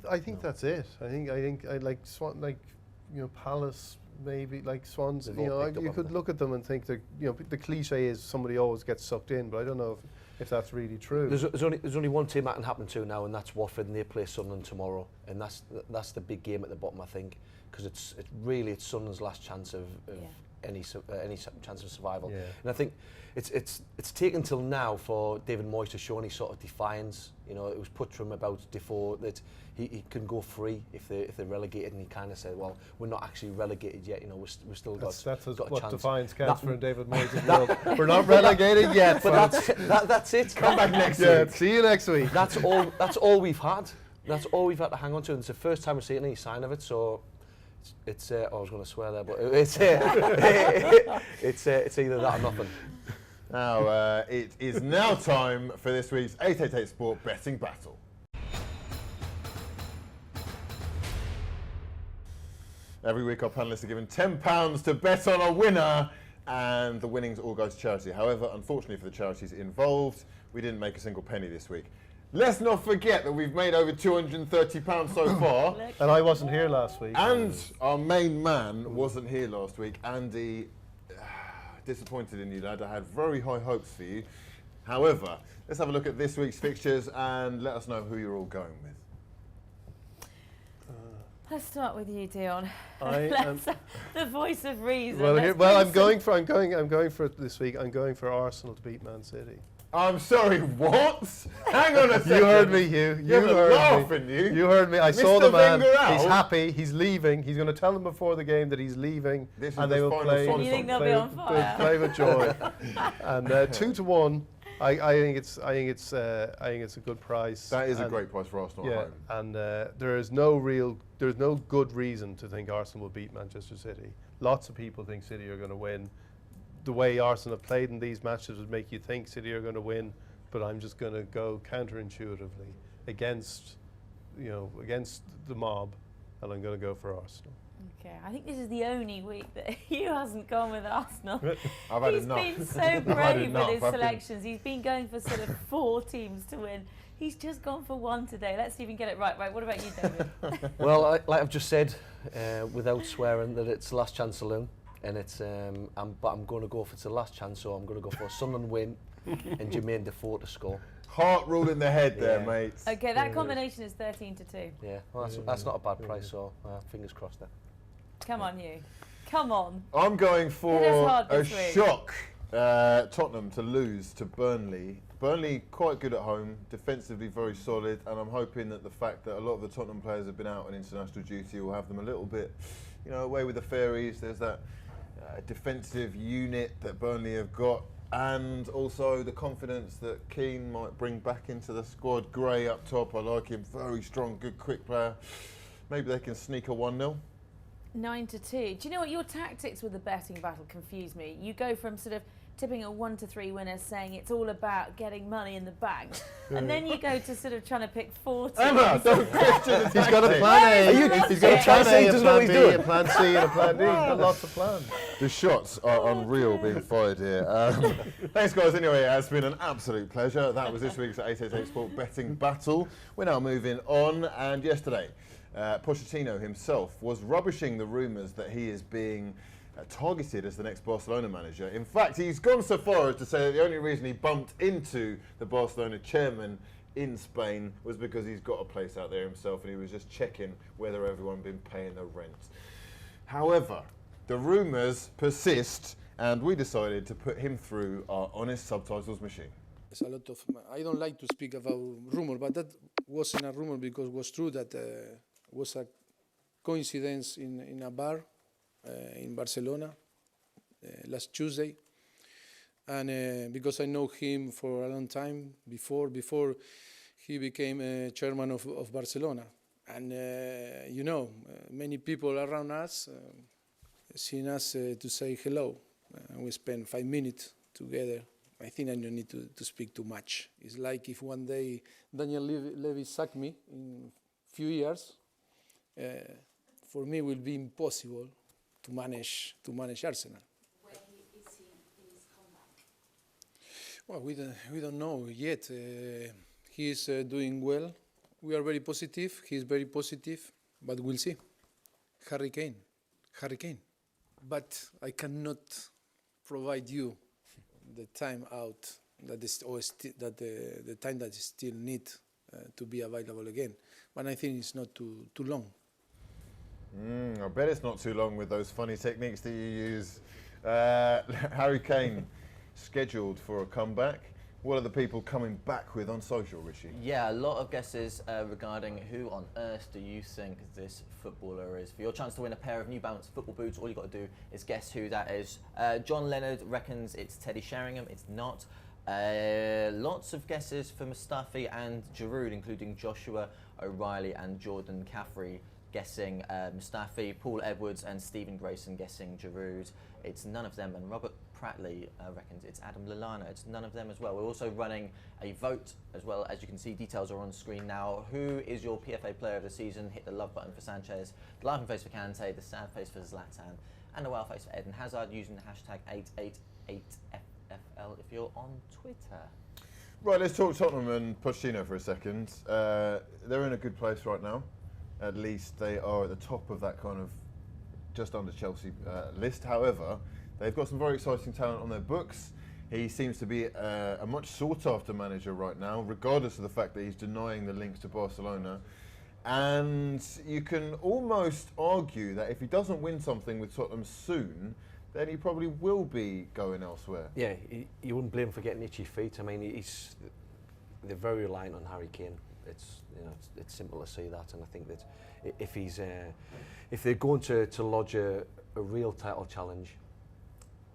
I think that's it. I think I like Palace, maybe like Swans. You could look at them and think that the cliche is somebody always gets sucked in, but I don't know if that's really true. There's only one team that can happen to now, and that's Watford, and they play Sunderland tomorrow, and that's the big game at the bottom, I think, because it's Sunderland's last chance of any chance of survival. Yeah. And I think it's taken till now for David Moyes to show any sort of defiance. It was put to him about before that he can go free if they're relegated, and he kind of said, well, we're not actually relegated yet. We've still got a what chance. Defiance counts for David Moyes' world. We're not relegated yet. But that's it. Come back next week. See you next week. That's all we've had. That's all we've had to hang on to, and it's the first time we're seeing any sign of it. So. It's I was going to swear there, but it's either that or nothing. Now it is now time for this week's 888 Sport betting battle. Every week our panellists are given £10 to bet on a winner, and the winnings all go to charity. However, unfortunately for the charities involved, we didn't make a single penny this week. Let's not forget that we've made over £230 so far. And I wasn't here last week. And our main man wasn't here last week. Andy, disappointed in you, lad. I had very high hopes for you. However, let's have a look at this week's fixtures and let us know who you're all going with. Let's start with you, Dion. The voice of reason. I'm going for this week. I'm going for Arsenal to beat Man City. I'm sorry, what? Hang on a second. You heard me, Hugh. You heard me. You heard me. I saw the man. He's happy. He's leaving. He's going to tell them before the game that he's leaving, and they will play. You think they'll be on fire? Play with joy. And 2-1. I think it's a good price. That is a great price for Arsenal at home. And there's no good reason to think Arsenal will beat Manchester City. Lots of people think City are going to win. The way Arsenal have played in these matches would make you think City are going to win, but I'm just going to go counterintuitively against the mob, and I'm going to go for Arsenal. Okay, I think this is the only week that Hugh hasn't gone with Arsenal. He's been so brave with his selections. He's been going for sort of 4 teams to win. He's just gone for 1 today. Let's see if we can get it right. Right, what about you, David? Well, like I've just said, without swearing, that it's last chance saloon. And it's but I'm going to go for it's the last chance, so I'm going to go for a Sunderland win and Jermaine Defoe to score. Heart rule in the head there, mates. Okay, that combination is 13-2. Yeah, well, that's not a bad price, so fingers crossed there. Come on, you. Come on. I'm going for a shock. Tottenham to lose to Burnley. Burnley quite good at home, defensively very solid, and I'm hoping that the fact that a lot of the Tottenham players have been out on international duty will have them a little bit, away with the fairies. There's that defensive unit that Burnley have got, and also the confidence that Keane might bring back into the squad. Gray up top, I like him, very strong, good quick player. Maybe they can sneak a 1-0. 9-2. Do you know what, your tactics with the betting battle confuse me. You go from sort of tipping a 1-3 winner, saying it's all about getting money in the bank, and then you go to sort of trying to pick 40. Emma, don't question the He's got a plan A. He's got a plan A, a plan B, a plan C, and a plan D. He's got lots of plans. The shots are unreal being fired here. Thanks, guys. Anyway, it has been an absolute pleasure. That was this week's 888 Sport betting battle. We're now moving on, and yesterday, Pochettino himself was rubbishing the rumours that he is being targeted as the next Barcelona manager. In fact, he's gone so far as to say that the only reason he bumped into the Barcelona chairman in Spain was because he's got a place out there himself and he was just checking whether everyone been paying their rent. However, the rumours persist and we decided to put him through our honest subtitles machine. There's a lot of. I don't like to speak about rumor, but that wasn't a rumor because it was true that was a coincidence in a bar in Barcelona last Tuesday, and because I know him for a long time before he became chairman of Barcelona, and many people around us seen us to say hello. We spent 5 minutes together. I think I don't need to speak too much. It's like if one day Daniel Levy sacked me in few years, for me it will be impossible to manage Arsenal. Where is he in his comeback? Well, we don't know yet. He's doing well. We are very positive. He's very positive, but we'll see. Harry Kane. But I cannot provide you the time out that the time that is still need to be available again. But I think it's not too long. I bet it's not too long with those funny techniques that you use. Harry Kane scheduled for a comeback. What are the people coming back with on social, Richie? Yeah, a lot of guesses regarding who on earth do you think this footballer is. For your chance to win a pair of New Balance football boots, all you got to do is guess who that is. John Leonard reckons it's Teddy Sheringham. It's not. Lots of guesses for Mustafi and Giroud, including Joshua O'Reilly and Jordan Caffrey guessing Mustafi, Paul Edwards and Stephen Grayson guessing Giroud. It's none of them, and Robert Pratley reckons it's Adam Lallana. It's none of them as well. We're also running a vote as well. As you can see, details are on screen now. Who is your PFA player of the season? Hit the love button for Sanchez, the laughing face for Kante, the sad face for Zlatan, and the wow face for Eden Hazard using the hashtag 888FFL if you're on Twitter. Right, let's talk Tottenham and Pochettino for a second. They're in a good place right now. At least they are at the top of that kind of just under Chelsea list. However, they've got some very exciting talent on their books. He seems to be a much sought-after manager right now, regardless of the fact that he's denying the links to Barcelona. And you can almost argue that if he doesn't win something with Tottenham soon, then he probably will be going elsewhere. Yeah, you wouldn't blame him for getting itchy feet. I mean, they're very reliant on Harry Kane. It's simple to see that, and I think that if they're going to lodge a real title challenge,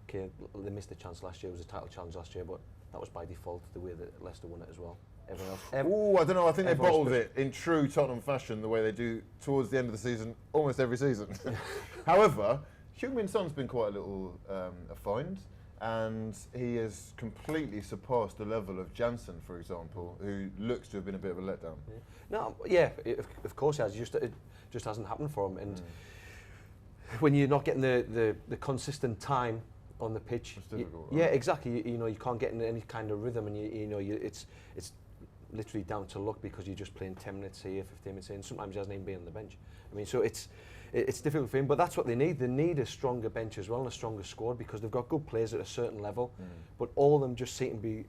okay, they missed the chance last year. It was a title challenge last year, but that was by default the way that Leicester won it as well. Everyone else. I don't know. I think they bottled it in true Tottenham fashion, the way they do towards the end of the season, almost every season. However, Heung-min Son's been quite a little a find. And he has completely surpassed the level of Janssen, for example, who looks to have been a bit of a letdown. Of course it has. It just hasn't happened for him. And when you're not getting the consistent time on the pitch, it's difficult, yeah, exactly. You can't get in any kind of rhythm, and it's literally down to luck because you're just playing 10 minutes here, 15 minutes here, and sometimes he hasn't even been on the bench. I mean, so it's difficult for him, but that's what they need. They need a stronger bench as well and a stronger squad because they've got good players at a certain level, but all of them just seem to be,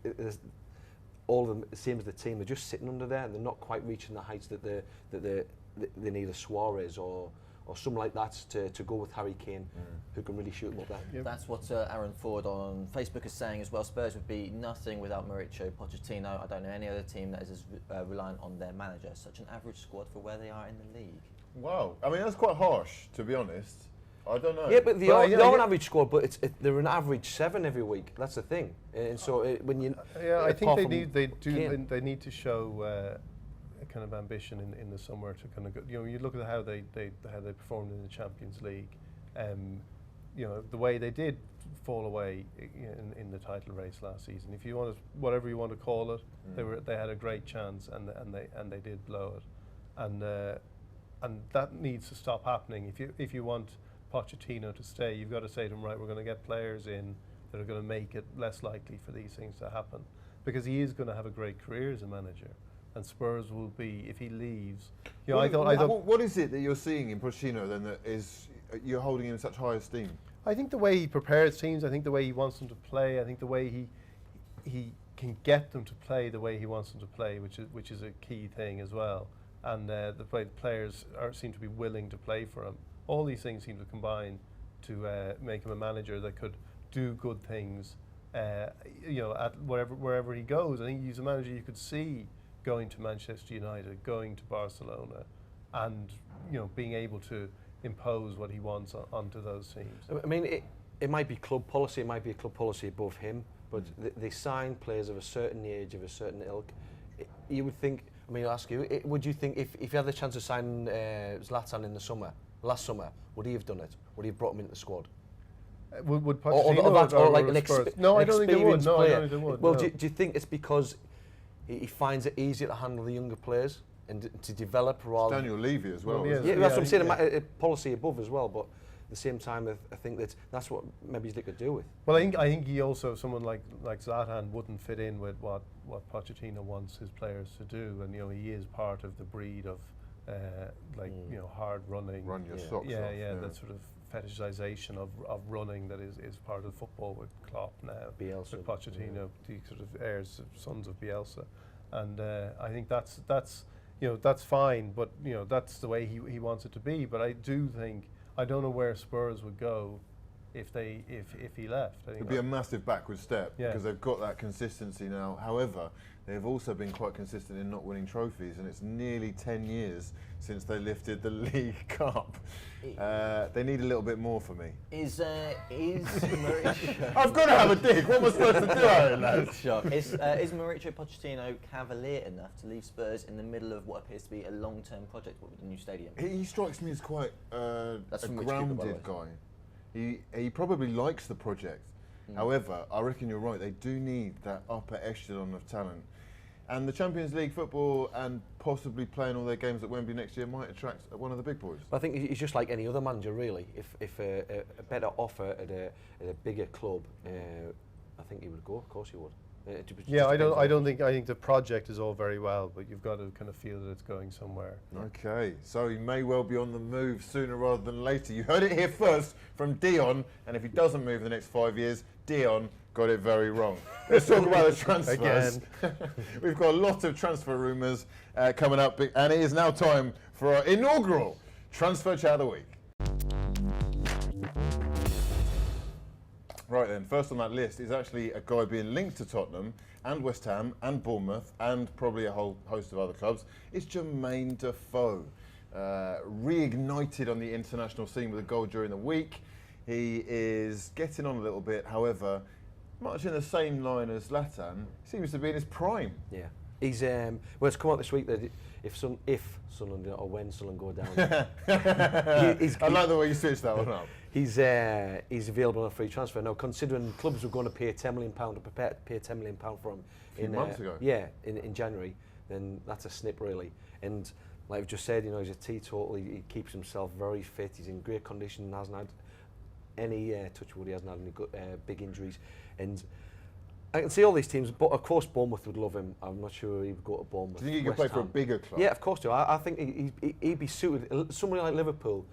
all of them, the same as the team, they're just sitting under there and they're not quite reaching the heights that they need a Suarez or something like that to go with Harry Kane, who can really shoot them up there. Yep. That's what Aaron Ford on Facebook is saying as well. Spurs would be nothing without Mauricio Pochettino. I don't know any other team that is as reliant on their manager. Such an average squad for where they are in the league. Wow, I mean that's quite harsh, to be honest. I don't know. Yeah, but they're an average squad, but they're an average 7 every week. That's the thing. And so when you I think they need to show a kind of ambition in the summer to kind of go. You look at how they performed in the Champions League. The way they did fall away in the title race last season. If you want to, whatever you want to call it, they had a great chance and they did blow it. And that needs to stop happening. If you want Pochettino to stay, you've got to say to him, right, we're going to get players in that are going to make it less likely for these things to happen. Because he is going to have a great career as a manager. And Spurs will be, if he leaves... I thought, what is it that you're seeing in Pochettino then that is you're holding him in such high esteem? I think the way he prepares teams, I think the way he wants them to play, I think the way he can get them to play the way he wants them to play, which is a key thing as well. And the players seem to be willing to play for him. All these things seem to combine to make him a manager that could do good things, you know, at wherever he goes. I think he's a manager you could see going to Manchester United, going to Barcelona, and you know, being able to impose what he wants onto those teams. I mean, it might be club policy, it might be a club policy above him, but they sign players of a certain age, of a certain ilk. You would think, I mean, I'll ask you, would you think if you had the chance to sign Zlatan in the last summer, would he have done it? Would he have brought him into the squad? Would Pochettino or like an Spurs? No, I don't think they would. No, I don't think they would. Well, no. do you think it's because he finds it easier to handle the younger players and to develop rather? Daniel Levy as well. Yeah, that's what I'm saying. A policy above as well, but at the same time, I think that's what maybe they could do with. Well, I think he also, someone like Zlatan wouldn't fit in with what Pochettino wants his players to do, and you know, he is part of the breed of you know, hard running. Run your socks off. Yeah, that sort of fetishization of running that is part of football with Klopp now. Bielsa. With Pochettino, the sort of heirs, sons of Bielsa, and I think that's you know, that's fine, but you know, that's the way he wants it to be. But I do think, I don't know where Spurs would go if he left. I think it'd be a massive backward step because they've got that consistency now. However, they've also been quite consistent in not winning trophies, and it's nearly 10 years since they lifted the League Cup. They need a little bit more for me. Is Mauricio? I've got to have a dig. What am I supposed to do, lads? Is Mauricio Pochettino cavalier enough to leave Spurs in the middle of what appears to be a long-term project with the new stadium? He strikes me as quite a from Rich grounded Cooper, by the guy. He probably likes the project. However, I reckon you're right. They do need that upper echelon of talent. And the Champions League football and possibly playing all their games at Wembley next year might attract one of the big boys. I think he's just like any other manager, really. If a better offer at a bigger club, I think he would go. Of course he would. Yeah, I think the project is all very well, but you've got to kind of feel that it's going somewhere. Okay, so he may well be on the move sooner rather than later. You heard it here first from Dion, and if he doesn't move in the next 5 years, Dion got it very wrong. Let's talk about the transfers. We've got a lot of transfer rumours coming up, and it is now time for our inaugural Transfer Chat of the Week. Right then, first on that list is actually a guy being linked to Tottenham and West Ham and Bournemouth and probably a whole host of other clubs. It's Jermaine Defoe. Reignited on the international scene with a goal during the week. He is getting on a little bit, however, much in the same line as Zlatan, seems to be in his prime. Yeah. He's well, it's come out this week that if Sunderland or when Sunderland go down, I like the way you switched that one up. He's available on a free transfer now. Considering clubs were going to pay £10 million or prepare to pay £10 million for him a few months ago. Yeah, in January, then that's a snip really. And like I've just said, you know, he's a teetotal. He keeps himself very fit. He's in great condition. Hasn't had any touch wood. He hasn't had any big injuries, and I can see all these teams, but of course Bournemouth would love him. I'm not sure he would go to Bournemouth. Do you think he could play for a bigger club? Yeah, of course do. I think he'd be suited. Somebody like Liverpool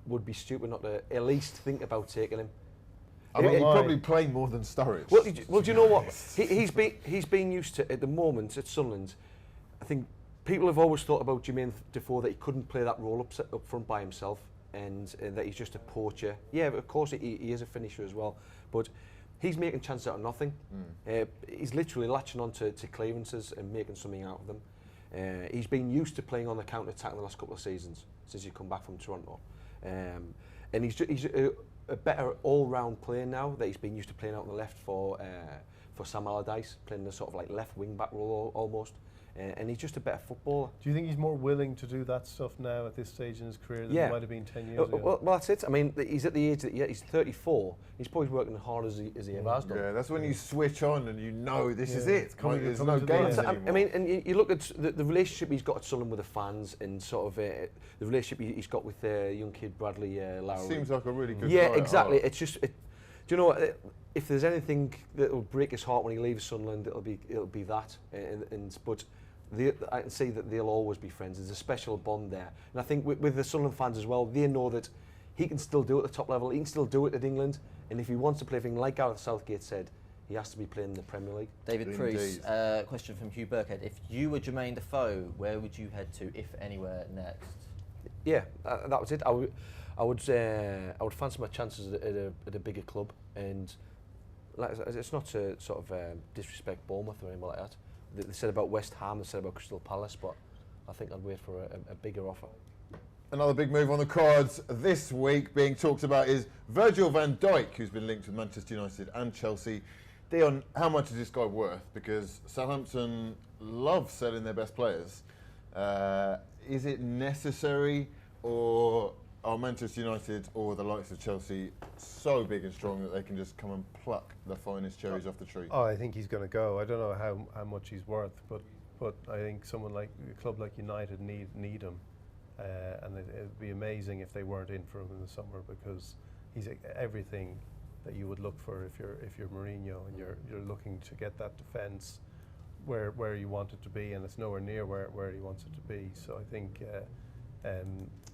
would be stupid not to at least think about taking him. I mean, he'd probably play more than Sturridge. Well, do you know what? He's been used to, at the moment at Sunderland, I think people have always thought about Jermaine Defoe that he couldn't play that role up front by himself, and that he's just a poacher. Yeah, of course he is a finisher as well, but he's making chances out of nothing. He's literally latching on to clearances and making something out of them. He's been used to playing on the counter-attack in the last couple of seasons since he's come back from Toronto. And he's a better all-round player now that he's been used to playing out on the left for Sam Allardyce, playing the sort of like left wing-back role almost. And he's just a better footballer. Do you think he's more willing to do that stuff now at this stage in his career than he might have been 10 years ago? Well, that's it. I mean, he's at the age that he's 34. He's probably working as hard as he ever has done. Yeah, that's when you switch on and you know this is it. There's no games anymore. I mean, and you look at the relationship he's got at Sunderland with the fans, and sort of the relationship he's got with young kid Bradley Lowry. Seems like a really good guy. Yeah, exactly. It's just, do you know what? If there's anything that will break his heart when he leaves Sunderland, it'll be that. But I can see that they'll always be friends. There's a special bond there, and I think with the Sunderland fans as well, they know that he can still do it at the top level. He can still do it at England. And if he wants to play for England, like Gareth Southgate said, he has to be playing in the Premier League. David Priest, question from Hugh Burkhead. If you were Jermaine Defoe, where would you head to, if anywhere, next? Yeah, that was it. I would fancy my chances at a bigger club, and like, it's not to sort of disrespect Bournemouth or anything like that. They said about West Ham, they said about Crystal Palace, but I think I'd wait for a bigger offer. Another big move on the cards this week being talked about is Virgil van Dijk, who's been linked with Manchester United and Chelsea. Dion, how much is this guy worth? Because Southampton love selling their best players. Is it necessary, or are Manchester United or the likes of Chelsea so big and strong that they can just come and pluck the finest cherries off the tree? Oh, I think he's going to go. I don't know how much he's worth, but I think someone like a club like United need him, and it'd be amazing if they weren't in for him in the summer, because he's everything that you would look for if you're Mourinho and you're looking to get that defence where you want it to be, and it's nowhere near where he wants it to be. So I think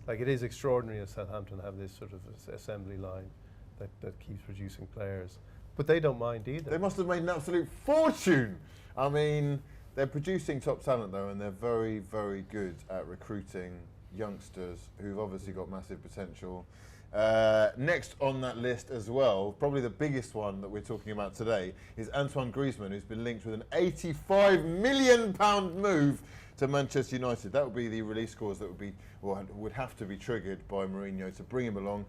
like, it is extraordinary that Southampton have this sort of assembly line that keeps producing players, but they don't mind either. They must have made an absolute fortune. I mean, they're producing top talent though, and they're very, very good at recruiting youngsters who've obviously got massive potential. Next on that list as well, probably the biggest one that we're talking about today, is Antoine Griezmann, who's been linked with an £85 million move to Manchester United. That would be the release clause that would have to be triggered by Mourinho to bring him along.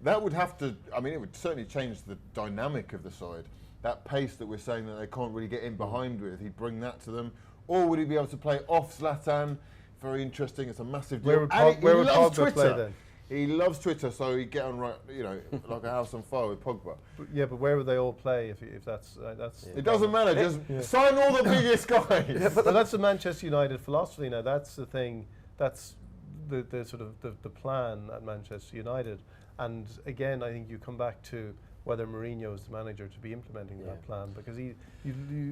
That would have to, I mean, it would certainly change the dynamic of the side. That pace that we're saying that they can't really get in behind with, he'd bring that to them. Or would he be able to play off Zlatan? Very interesting. It's a massive deal. Where would Pogba play then? He loves Twitter, so he'd get on right, like a house on fire with Pogba. But where would they all play if that's? It doesn't matter. Just sign all the biggest guys. But that's the Manchester United philosophy now. That's the thing. That's the sort of the plan at Manchester United. And again, I think you come back to whether Mourinho is the manager to be implementing that plan, because you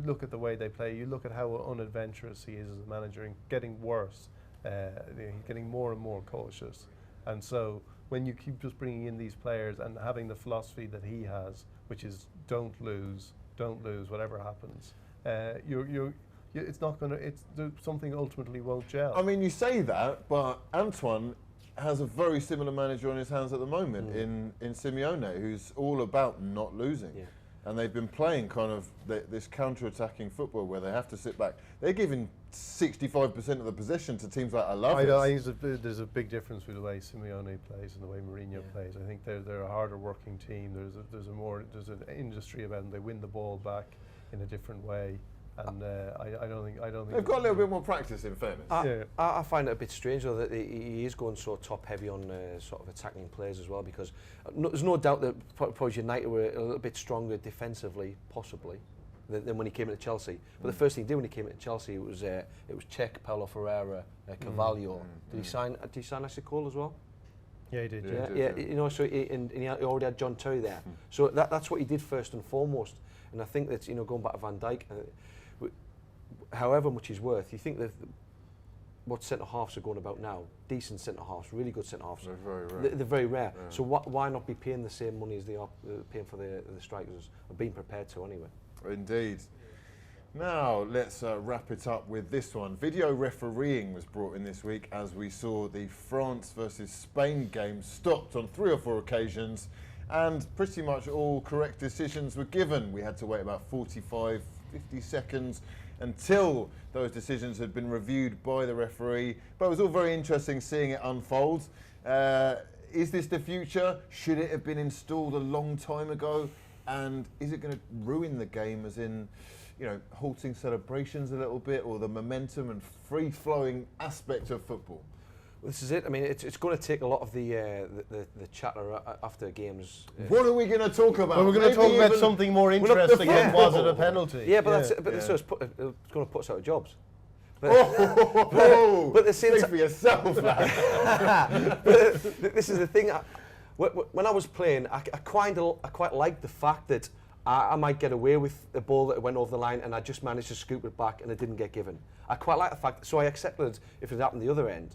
look at the way they play, you look at how unadventurous he is as a manager, and getting worse. He's getting more and more cautious. And so when you keep just bringing in these players and having the philosophy that he has, which is don't lose, whatever happens, it's not going to. Something ultimately won't gel. I mean, you say that, but Antoine has a very similar manager on his hands at the moment in Simeone, who's all about not losing. Yeah. And they've been playing kind of this counter-attacking football where they have to sit back. They're giving 65% of the possession to teams like Alaves. There's a big difference with the way Simeone plays and the way Mourinho plays. I think they're a harder working team. There's an industry about them. They win the ball back in a different way. And I don't think they've got a little bit more practice, in fairness. I find it a bit strange though that he is going so top heavy on sort of attacking players as well, because there's no doubt that probably United were a little bit stronger defensively, possibly, than when he came into Chelsea. But the first thing he did when he came into Chelsea was Cech, Paulo Ferreira, Carvalho. Did he sign Ashley Cole as well? Yeah, he did. Yeah. You know, so he already had John Terry there. So that's what he did first and foremost. And I think that, going back to Van Dijk, however much he's worth, you think that what centre-halves are going about now, decent centre-halves, really good centre-halves, they're very rare. Yeah. So why not be paying the same money as they are paying for the strikers, or being prepared to anyway? Indeed. Now let's wrap it up with this one. Video refereeing was brought in this week as we saw the France versus Spain game stopped on 3 or 4 occasions, and pretty much all correct decisions were given. We had to wait about 45, 50 seconds until those decisions had been reviewed by the referee. But it was all very interesting seeing it unfold. Is this the future? Should it have been installed a long time ago? And is it going to ruin the game, as in, halting celebrations a little bit, or the momentum and free-flowing aspect of football? Well, this is it. I mean, it's going to take a lot of the chatter after games. What are we going to talk about? Well, we're going to talk about something more interesting. Was it a penalty? Yeah, but it's going to put us out of jobs. But the same for yourself, lad. But this is the thing. When I was playing, I quite liked the fact that I might get away with a ball that went over the line, and I just managed to scoop it back, and it didn't get given. I quite like the fact, so I accepted if it happened the other end.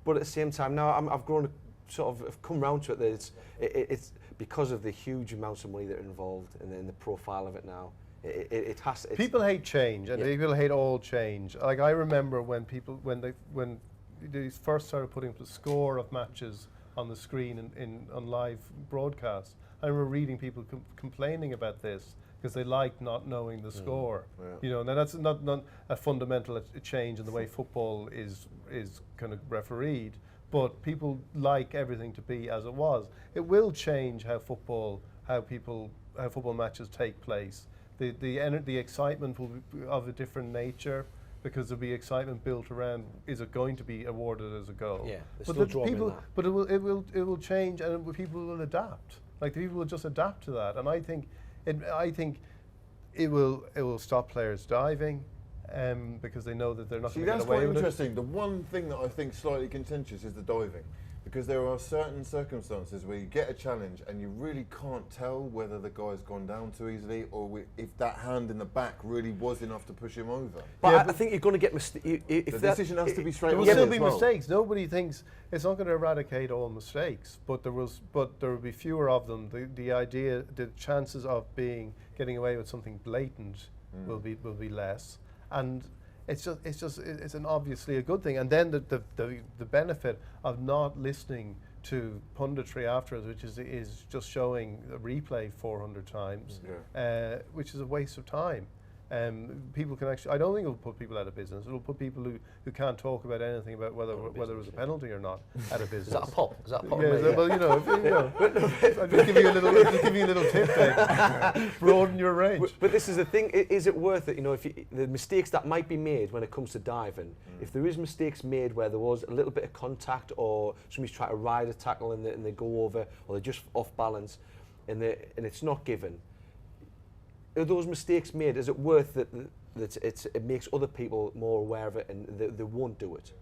But at the same time, now I've grown sort of have come round to it that it's because of the huge amounts of money that are involved and the profile of it now. It has. People hate change, and people hate all change. Like I remember when they first started putting up the score of matches on the screen on live broadcasts. I remember reading people complaining about this because they liked not knowing the score. Yeah. You know, now that's not a fundamental change in the way football is kind of refereed, but people like everything to be as it was. It will change how football matches take place. The excitement will be of a different nature, because there'll be excitement built around, is it going to be awarded as a goal? Yeah, but it will change, and people will adapt. Like, the people will just adapt to that, and I think it will stop players diving, because they know that they're not going to get away with it. That's quite interesting. The one thing that I think slightly contentious is the diving, because there are certain circumstances where you get a challenge and you really can't tell whether the guy's gone down too easily or if that hand in the back really was enough to push him over. But I think you're going to get mistakes. The decision has to be straight. There will still be mistakes. Nobody thinks it's not going to eradicate all mistakes, but there will be fewer of them. The chances of getting away with something blatant will be less, and it's obviously a good thing. And then the benefit of not listening to punditry afterwards, which is just showing a replay 400 times, which is a waste of time. People can actually, I don't think it will put people out of business. It will put people who can't talk about anything about whether it was a penalty or not out of business. Is that a pop? Is that a pop? Yeah, well, I'll just give you a little tip there. Broaden your range. But this is the thing, is it worth it? You know, if the mistakes that might be made when it comes to diving, if there is mistakes made where there was a little bit of contact, or somebody's trying to ride a tackle and they go over, or they're just off balance, and it's not given, are those mistakes made? Is it worth that it makes other people more aware of it and they won't do it?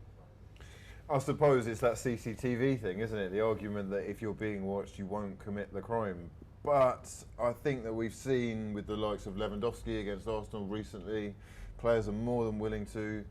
I suppose it's that CCTV thing, isn't it? The argument that if you're being watched, you won't commit the crime. But I think that we've seen with the likes of Lewandowski against Arsenal recently, players are more than willing to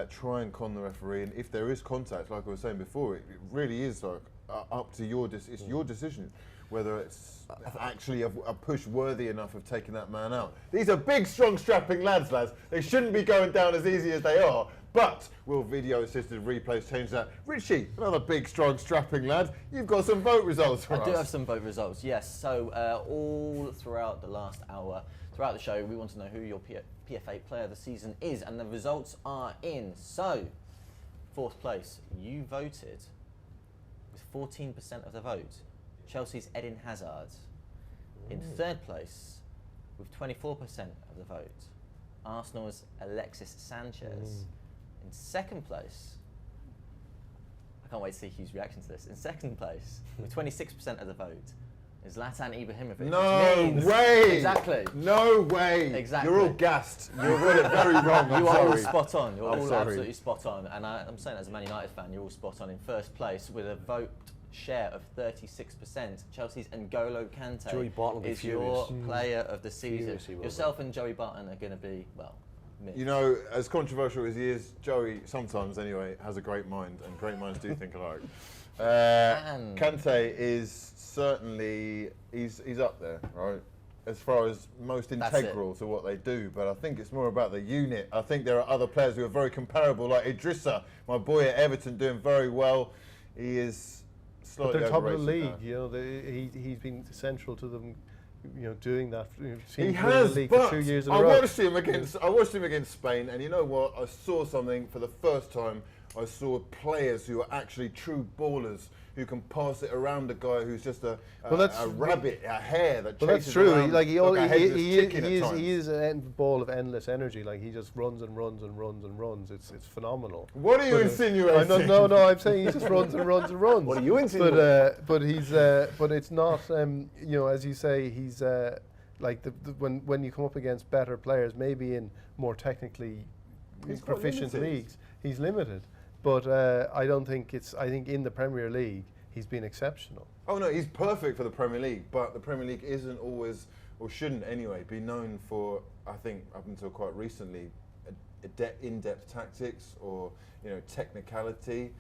try and con the referee. And if there is contact, like I was saying before, it really is like up to your it's your decision whether it's actually a push worthy enough of taking that man out. These are big, strong, strapping lads. They shouldn't be going down as easy as they are. But will video-assisted replays change that? Richie, another big, strong, strapping lad. You've got some vote results for us. I do have some vote results, yes. So all throughout the last hour, throughout the show, we want to know who your PFA player of the season is, and the results are in. So, fourth place, you voted with 14% of the vote. Chelsea's Eden Hazard. In third place, with 24% of the vote, Arsenal's Alexis Sanchez. In second place, I can't wait to see Hugh's reaction to this. In second place, with 26% of the vote, is Zlatan Ibrahimovic. No way! Exactly. No way! Exactly. You're all gassed. You've got it very wrong. You are all spot on. You're all sorry. absolutely spot on. And I'm saying as a Man United fan, you're all spot on. In first place, with a vote share of 36%, Chelsea's N'Golo Kante is your player of the season. Yourself and Joey Barton are going to be, well, mixed. You know, as controversial as he is, Joey, sometimes anyway, has a great mind, and great minds do think alike. Kante is certainly, he's up there, right? As far as most integral to what they do, but I think it's more about the unit. I think there are other players who are very comparable, like Idrissa, my boy at Everton, doing very well. He is slightly but they're top of the overrated league, you know. He's been central to them, you know, doing that. He has, the league but for 2 years in a row. I watched him against Spain, and you know what? I saw something for the first time. I saw players who are actually true ballers, who can pass it around a guy who's just a rabbit, a hare that chases that's true. around. He is a ball of endless energy. Like, he just runs and runs and runs and runs. It's phenomenal. What are you insinuating? No, I'm saying he just runs and runs and runs. What are you insinuating? But it's not. You know, as you say, he's like when you come up against better players, maybe in more technically proficient leagues, he's limited. But I don't think I think in the Premier League, he's been exceptional. Oh no, he's perfect for the Premier League, but the Premier League isn't always, or shouldn't anyway, be known for, I think, up until quite recently, in-depth tactics or, you know, technicality.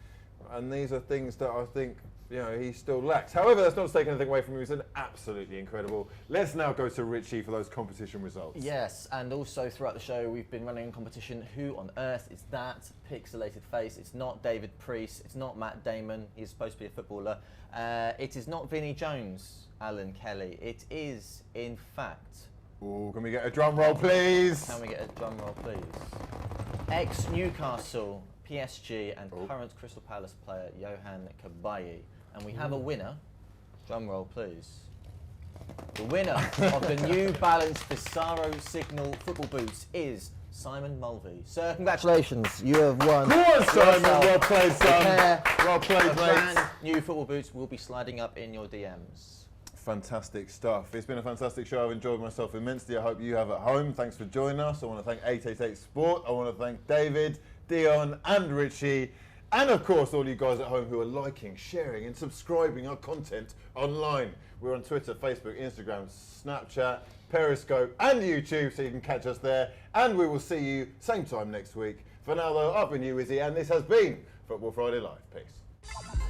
And these are things that I think he still lacks. However, that's not to take anything away from him. He's absolutely incredible. Let's now go to Richie for those competition results. Yes, and also throughout the show, we've been running a competition. Who on earth is that pixelated face? It's not David Priest. It's not Matt Damon. He's supposed to be a footballer. It is not Vinnie Jones, Alan Kelly. It is, in fact... Ooh, can we get a drum roll, please? Can we get a drum roll, please? Ex-Newcastle, PSG, and current Crystal Palace player, Johan Cabaye. And we have a winner. Drum roll, please. The winner of the New Balance Visaro Signal football boots is Simon Mulvey. Sir, congratulations. You have won. Go on, Simon. Well played, son. Well played, mate. Brand new football boots will be sliding up in your DMs. Fantastic stuff. It's been a fantastic show. I've enjoyed myself immensely. I hope you have at home. Thanks for joining us. I want to thank 888sport. I want to thank David, Dion, and Richie. And of course, all you guys at home who are liking, sharing, and subscribing our content online. We're on Twitter, Facebook, Instagram, Snapchat, Periscope, and YouTube, so you can catch us there. And we will see you same time next week. For now, though, I've been you, Izzy, and this has been Football Friday Live. Peace.